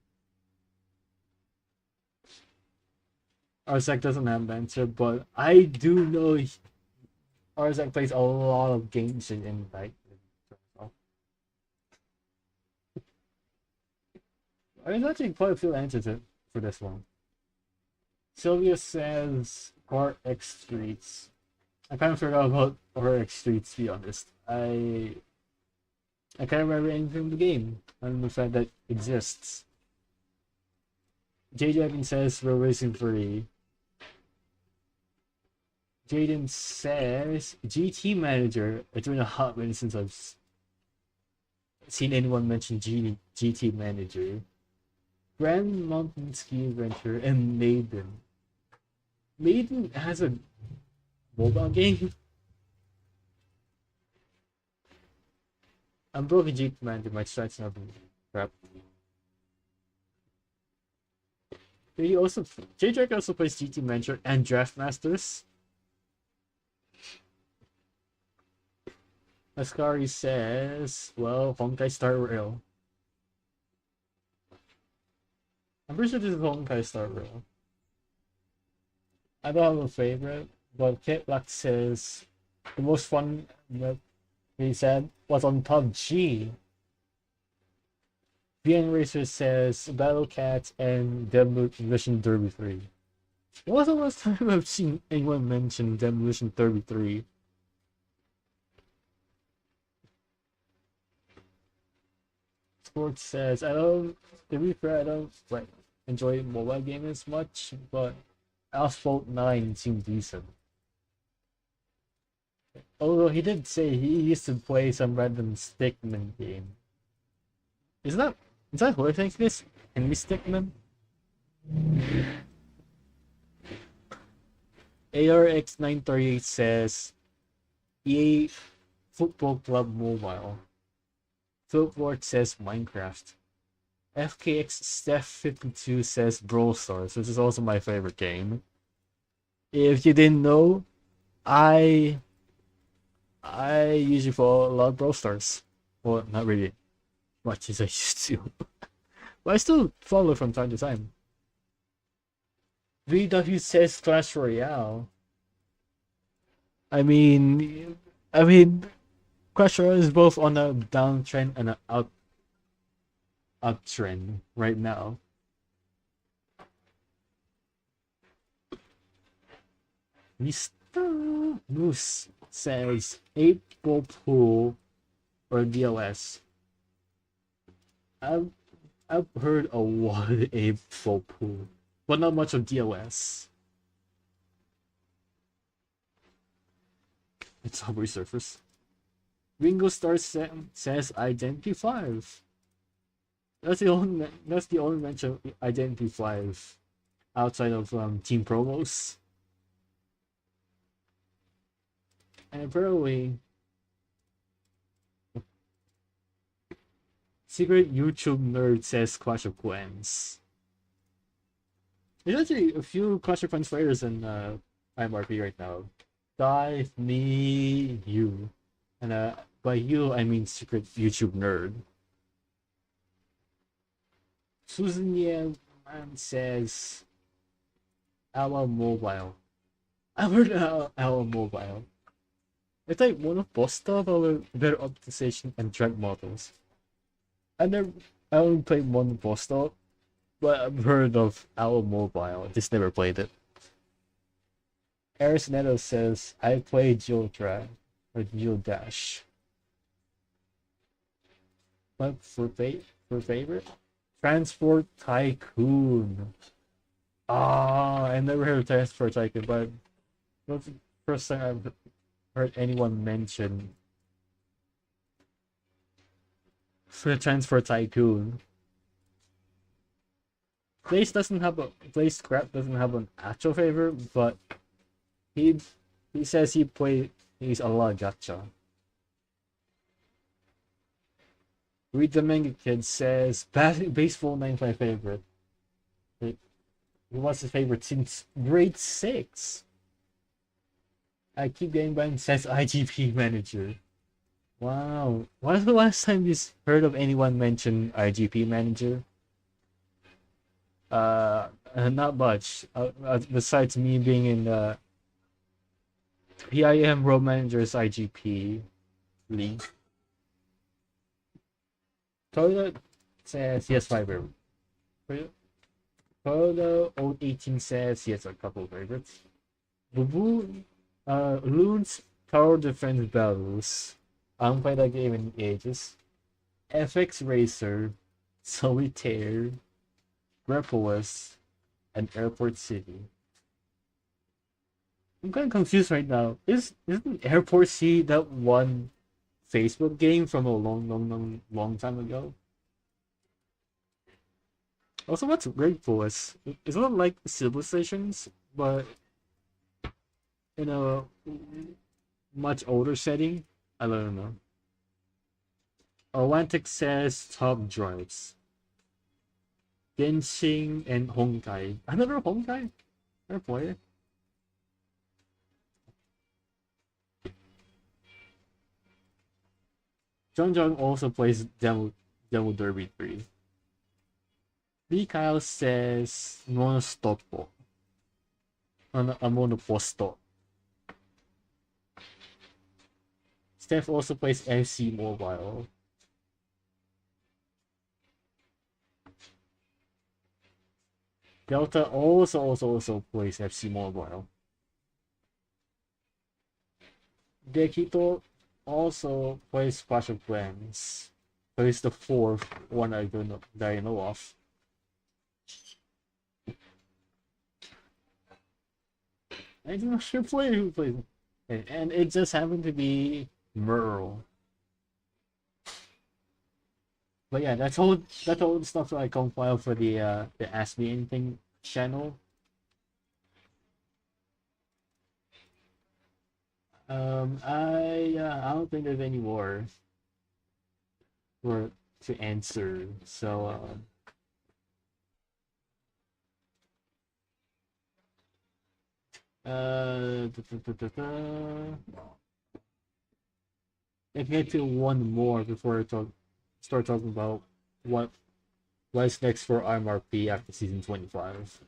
Arzak doesn't have an answer, but I do know Arzak plays a lot of games in like. There's actually quite a few answers for this one. Sylvia says RX Streets. I kind of forgot about RX Streets, to be honest. I can't remember anything from the game and the fact that it exists. JJ says we're racing free. Jaden says GT Manager. It's been a hot minute since I've seen anyone mention GT Manager. Grand Mountain Ski Adventure and Maiden. Maiden has a mobile game. I'm broken GT Manager. My strikes not crap. He also JJ also plays GT Manager and Draft Masters. Ascari says, well, Honkai Star Rail. I'm pretty sure this is Honkai Star Rail. I don't have a favorite, but Kit Black says the most fun that he said was on PUBG. VN Racer says Battle Cats and Demolition Derby 3. When was the last time I've seen anyone mention Demolition Derby 3? Sports says, to be fair, I don't enjoy mobile games as much, but Asphalt 9 seems decent. Although he did say he used to play some random Stickman game. Is that who I think this? Henry Stickman? ARX938 says EA Football Club Mobile. Philport says Minecraft. FKX Steph52 says Brawl Stars, which is also my favorite game. If you didn't know, I usually follow a lot of Brawl Stars. Well, not really much as I used to, but I still follow from time to time. VW says Clash Royale. I mean, Clash Royale is both on a downtrend and an uptrend right now. Mr. Moose says 8 ball pool or DLS. I've heard a lot of 8 ball pool, but not much of DLS. It's Subway Surfers. Ringo Starr says Identity 5. That's the only mention of Identity 5 outside of team promos. And apparently, Secret YouTube Nerd says Clash of Clans. There's actually a few Clash of Clans players in IMRP right now. Dive me you. And by you I mean Secret YouTube Nerd. Susan Yan says Ala Mobile. I've heard Ala Mobile. It's like one of boss stuff with better optimization and drag models. I only played one boss stuff, but I've heard of Ala Mobile. I just never played it. Eris Neto says I play Geodrag or Geodash. But for favorite? Transport Tycoon. I never heard of Transport Tycoon, but that's the first time I've heard anyone mention for Transport Tycoon. Blaze Scrap doesn't have an actual favorite, but he says he's a lot of gacha. Read the Manga Kid says Baseball 9 my favorite. He was his favorite since grade 6. I keep getting by and says IGP manager. Wow. When was the last time you heard of anyone mention IGP manager? Not much. Besides me being in the PIM Road Manager's IGP league. Toilet says yes, my favorite. Toilet Old 18 says he has a couple of favorites. Boo Loon's Tower Defense Battles. I haven't played that game in ages. FX Racer, Solitaire, Repolis, and Airport City. I'm kind of confused right now. Isn't Airport City that one Facebook game from a long time ago? Also, what's Repolis? It's not like Civilizations, but in a much older setting. I don't know. Atlantic says top drives. Genshin and Honkai. Another Honkai? Fair play. John also plays Demo Derby 3. B. Kyle says Monostopo. A Monoposto. Steph also plays FC Mobile. Delta also plays FC Mobile. Dekito also plays Clash of Clans. So he's the fourth one that I know of. I'm not sure player who plays it. And it just happened to be Merle. But yeah, that's all the stuff that I compiled for the Ask Me Anything channel. I don't think there's any more to answer. So Let's get to one more before I start talking about what's next for IMRP after season 25.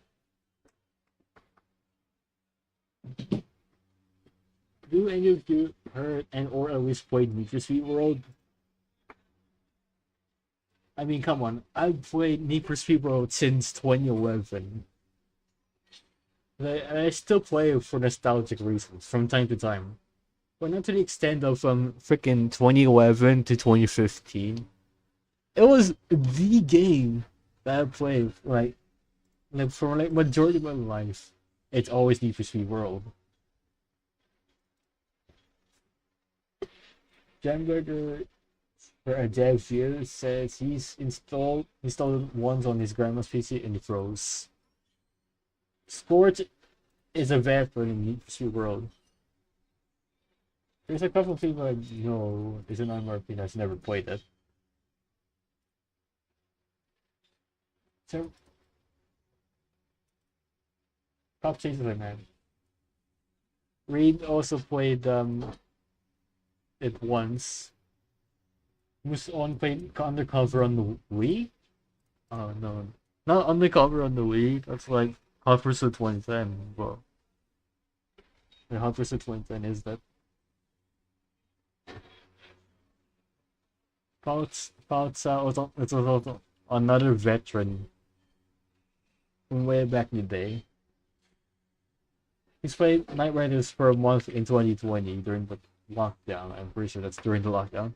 Do any of you heard and or at least played Need for Speed World? I mean, come on. I've played Need for Speed World since 2011. I still play it for nostalgic reasons from time to time. But not to the extent of freaking 2011 to 2015. It was the game that I played like for like majority of my life. It's always Need for Speed World. Jamberger for a dev here says he's installed once on his grandma's PC and he froze. Sport is a veteran in Need for Speed World. There's a couple of people I know is an IMRP that's never played it. So, top chases I man. Reed also played it once. Was on played Undercover on the Wii? Oh no. Not Undercover on the Wii. That's like Hot Pursuit 2010. Well, Hot Pursuit 2010 is that. It's also another veteran from way back in the day. He's played Night Riders for a month in 2020 during the lockdown. I'm pretty sure that's during the lockdown.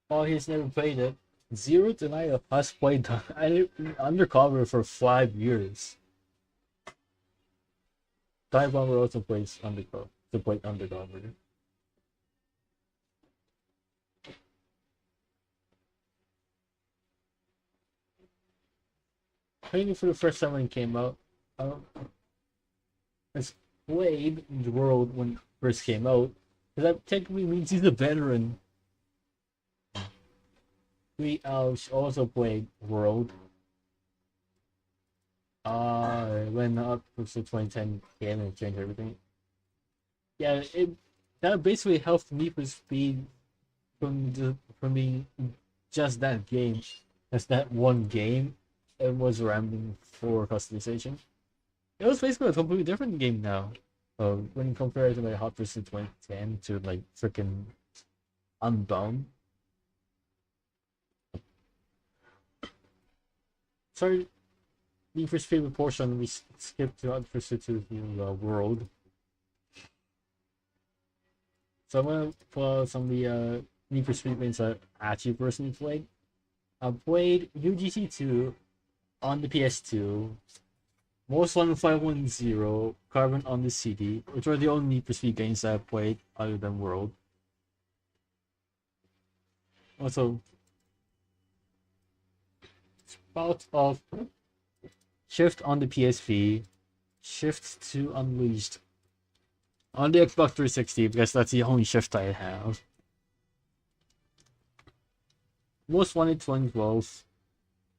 Oh, he's never played it. Zero Denial has played Undercover for 5 years. Dive Bomber also plays Undercover. To play Undercover. Playing it for the first time when it came out. I played the world when it first came out. Because that technically means he's a veteran. We also played World. When up to 2010 came and changed everything. Yeah, that basically helped me for speed from being just that game. As that one game, it was rambling for customization. It was basically a completely different game now. When compared to like Hot Pursuit 2010 to like freaking Unbound. Sorry, the first favorite portion we skipped to Hot Pursuit to the World. So I'm gonna pull out some of the Need for Speed games that I actually personally played. I played UGC2 on the PS2, Most Wanted 510, Carbon on the CD, which were the only Need for Speed games that I played other than World. Also, spout of Shift on the PSP, Shift to Unleashed on the Xbox 360 because that's the only Shift I have. Most Wanted 2012,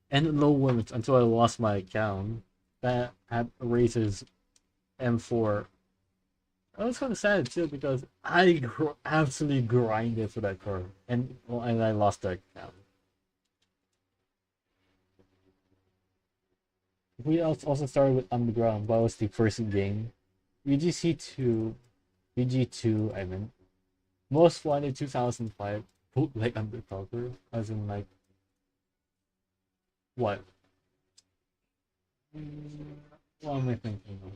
and No Limits until I lost my account that had races M4. That was kind of sad too because I absolutely grinded for that car and I lost that account. We also started with Underground, but it was the first game. UGC2, UG2, I mean, Most Wanted 2005, bootleg Undercover, as in like, what? What am I thinking of?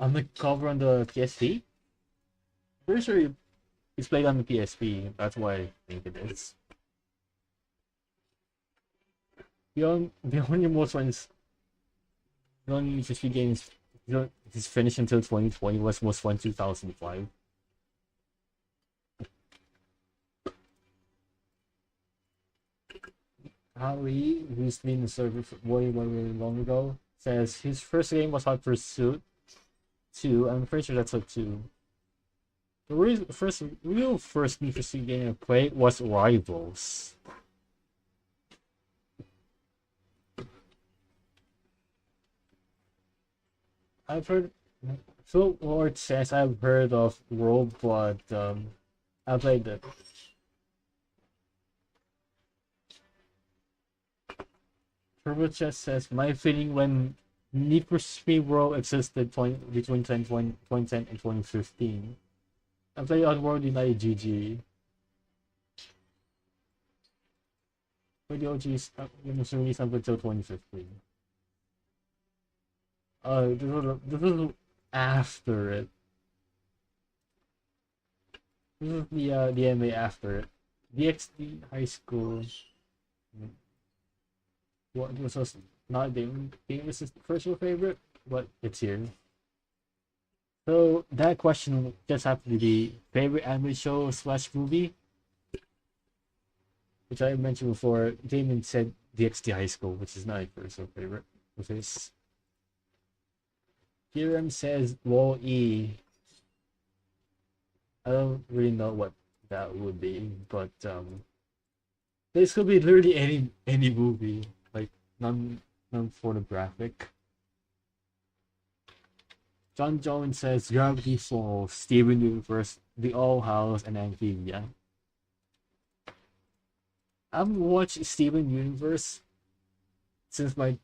Undercover on the PSP? Pretty sure it's played on the PSP, that's why I think it is. The only most ones, the only PSP games is finished until 2020 was Most Fun 2005. Howie, who's been in the server for way long ago, says his first game was Hot Pursuit 2. I'm pretty sure that's a 2. The real first Need for Speed game I played was Rivals. I've heard Phil Lord says I've heard of World, but I played it. Turbo Chess says my feeling when Need for Speed World existed between 2010 and 2015. I played on World United GG. But the OGs was released up until 2015. This was after it. This is the MA after it. DXD High School. What was not Davis's personal favorite, but it's here. So that question just happened to be favorite anime show / movie, which I mentioned before. Damon said DXD High School, which is not my personal favorite of his. Hiram says Wall-E. I don't really know what that would be, but this could be literally any movie, like non pornographic. John Jones says Gravity Falls, Steven Universe, The All House, and Amphibia. I've watched Steven Universe since I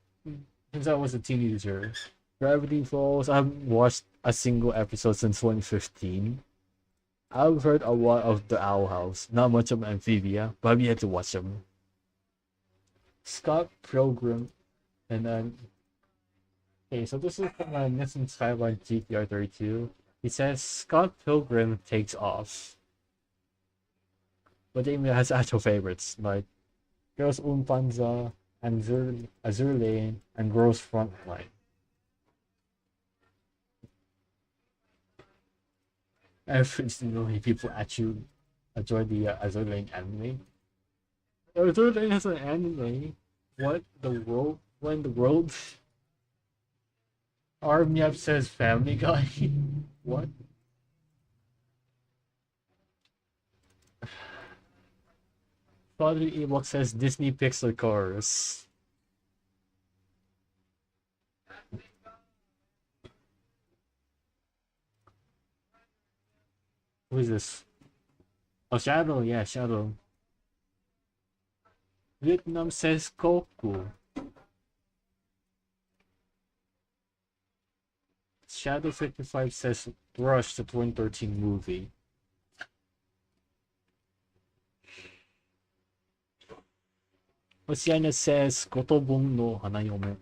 was a teenager. Gravity Falls, I haven't watched a single episode since 2015. I've heard a lot of The Owl House, not much of Amphibia, but I've yet to watch them. Scott Pilgrim, and then okay, so this is from my Nissan Skyline GTR 32. He says Scott Pilgrim takes off, but Damien has actual favorites like Girls Umpanza, and Azur Lane, and Girls Frontline. I've recently people actually enjoy the Azur Lane anime. Azur Lane has an anime. What the world? When the world? Armyap says Family Guy. What? Father Ewok says Disney Pixar Cars. Who is this? Oh, Shadow. Yeah, Shadow. Vietnam says Goku. Shadow 55 says Rush, the 2013 movie. Oceana says Kotobong no Hanayome.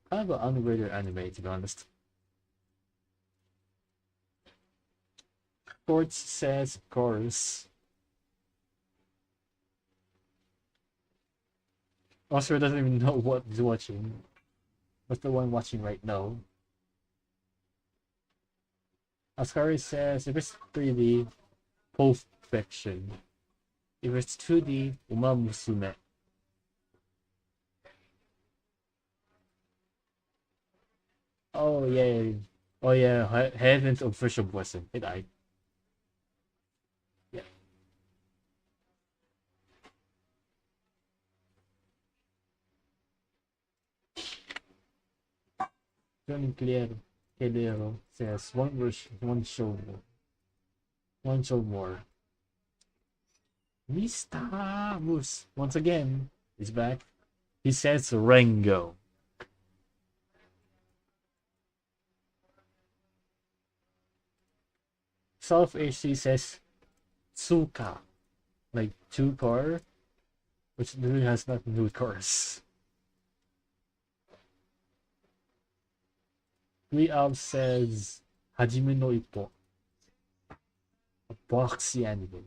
Kind of an underrated anime, to be honest. Sports says Cars. Oscar doesn't even know what he's watching. What's the one watching right now? Ascari says if it's 3D, Pulp Fiction. If it's 2D, Uma Musume. Oh yeah. Oh yeah, Heaven's official blessing. It died. Yeah. Johnny Calero says one show more. One show more. Mr. Moose once again is back. He says Rengo. South HC says Tsuka, like 2-car, which really has nothing to do with cars. Up says Hajime no Ippo, a boxy anime.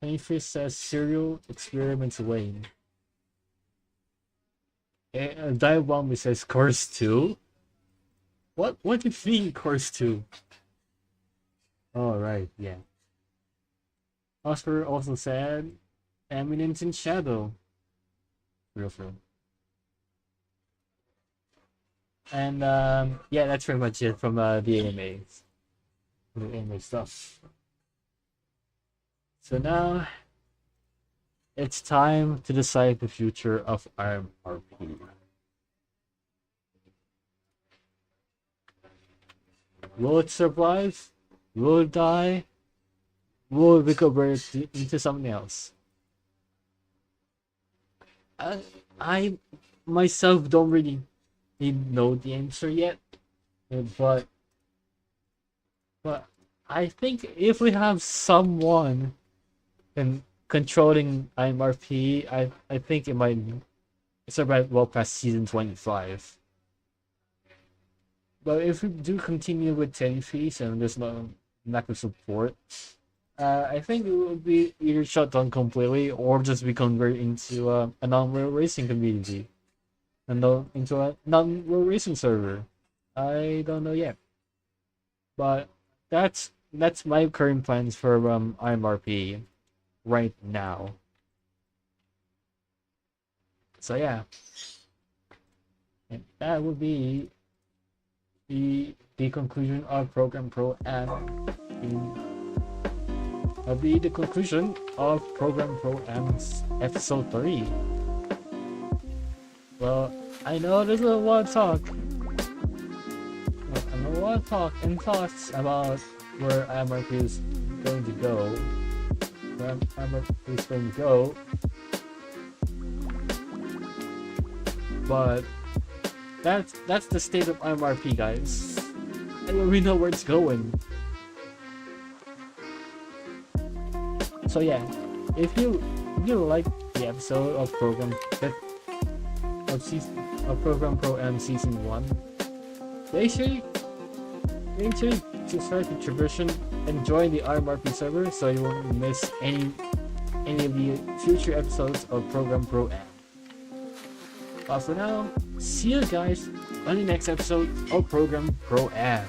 Honeyfish says Serial Experiments Wayne. Dive Bomb says Cars 2. What do you mean Cars 2? Oh right, yeah. Oscar also said Eminence in Shadow. Real film. And yeah, that's pretty much it from the AMA stuff. So now it's time to decide the future of IMRP. Will it survive? Will it die? Will it recover into something else? I myself don't really know the answer yet, but I think if we have someone in controlling IMRP, I think it might survive well past season 25. But if we do continue with 10 fees and there's no lack of support, I think it will be either shut down completely or just be converted into a non-real racing community and into a non-real racing server. I don't know yet, but that's my current plans for IMRP right now. So yeah, and that would be the conclusion of Program Pro Am. That'll be the conclusion of Program Pro Am's episode 3. Well, I know there's a lot of talk. I know a lot of talk and thoughts about where IMRP is going to go. Where IMRP is going to go. But that's the state of IMRP, guys. And we know where it's going. So yeah, if you like the episode of Program Pro Am Season 1, make sure to start the tradition and join the IMRP server so you won't miss any of the future episodes of Program Pro Am. But for now, see you guys on the next episode of Program Pro Am.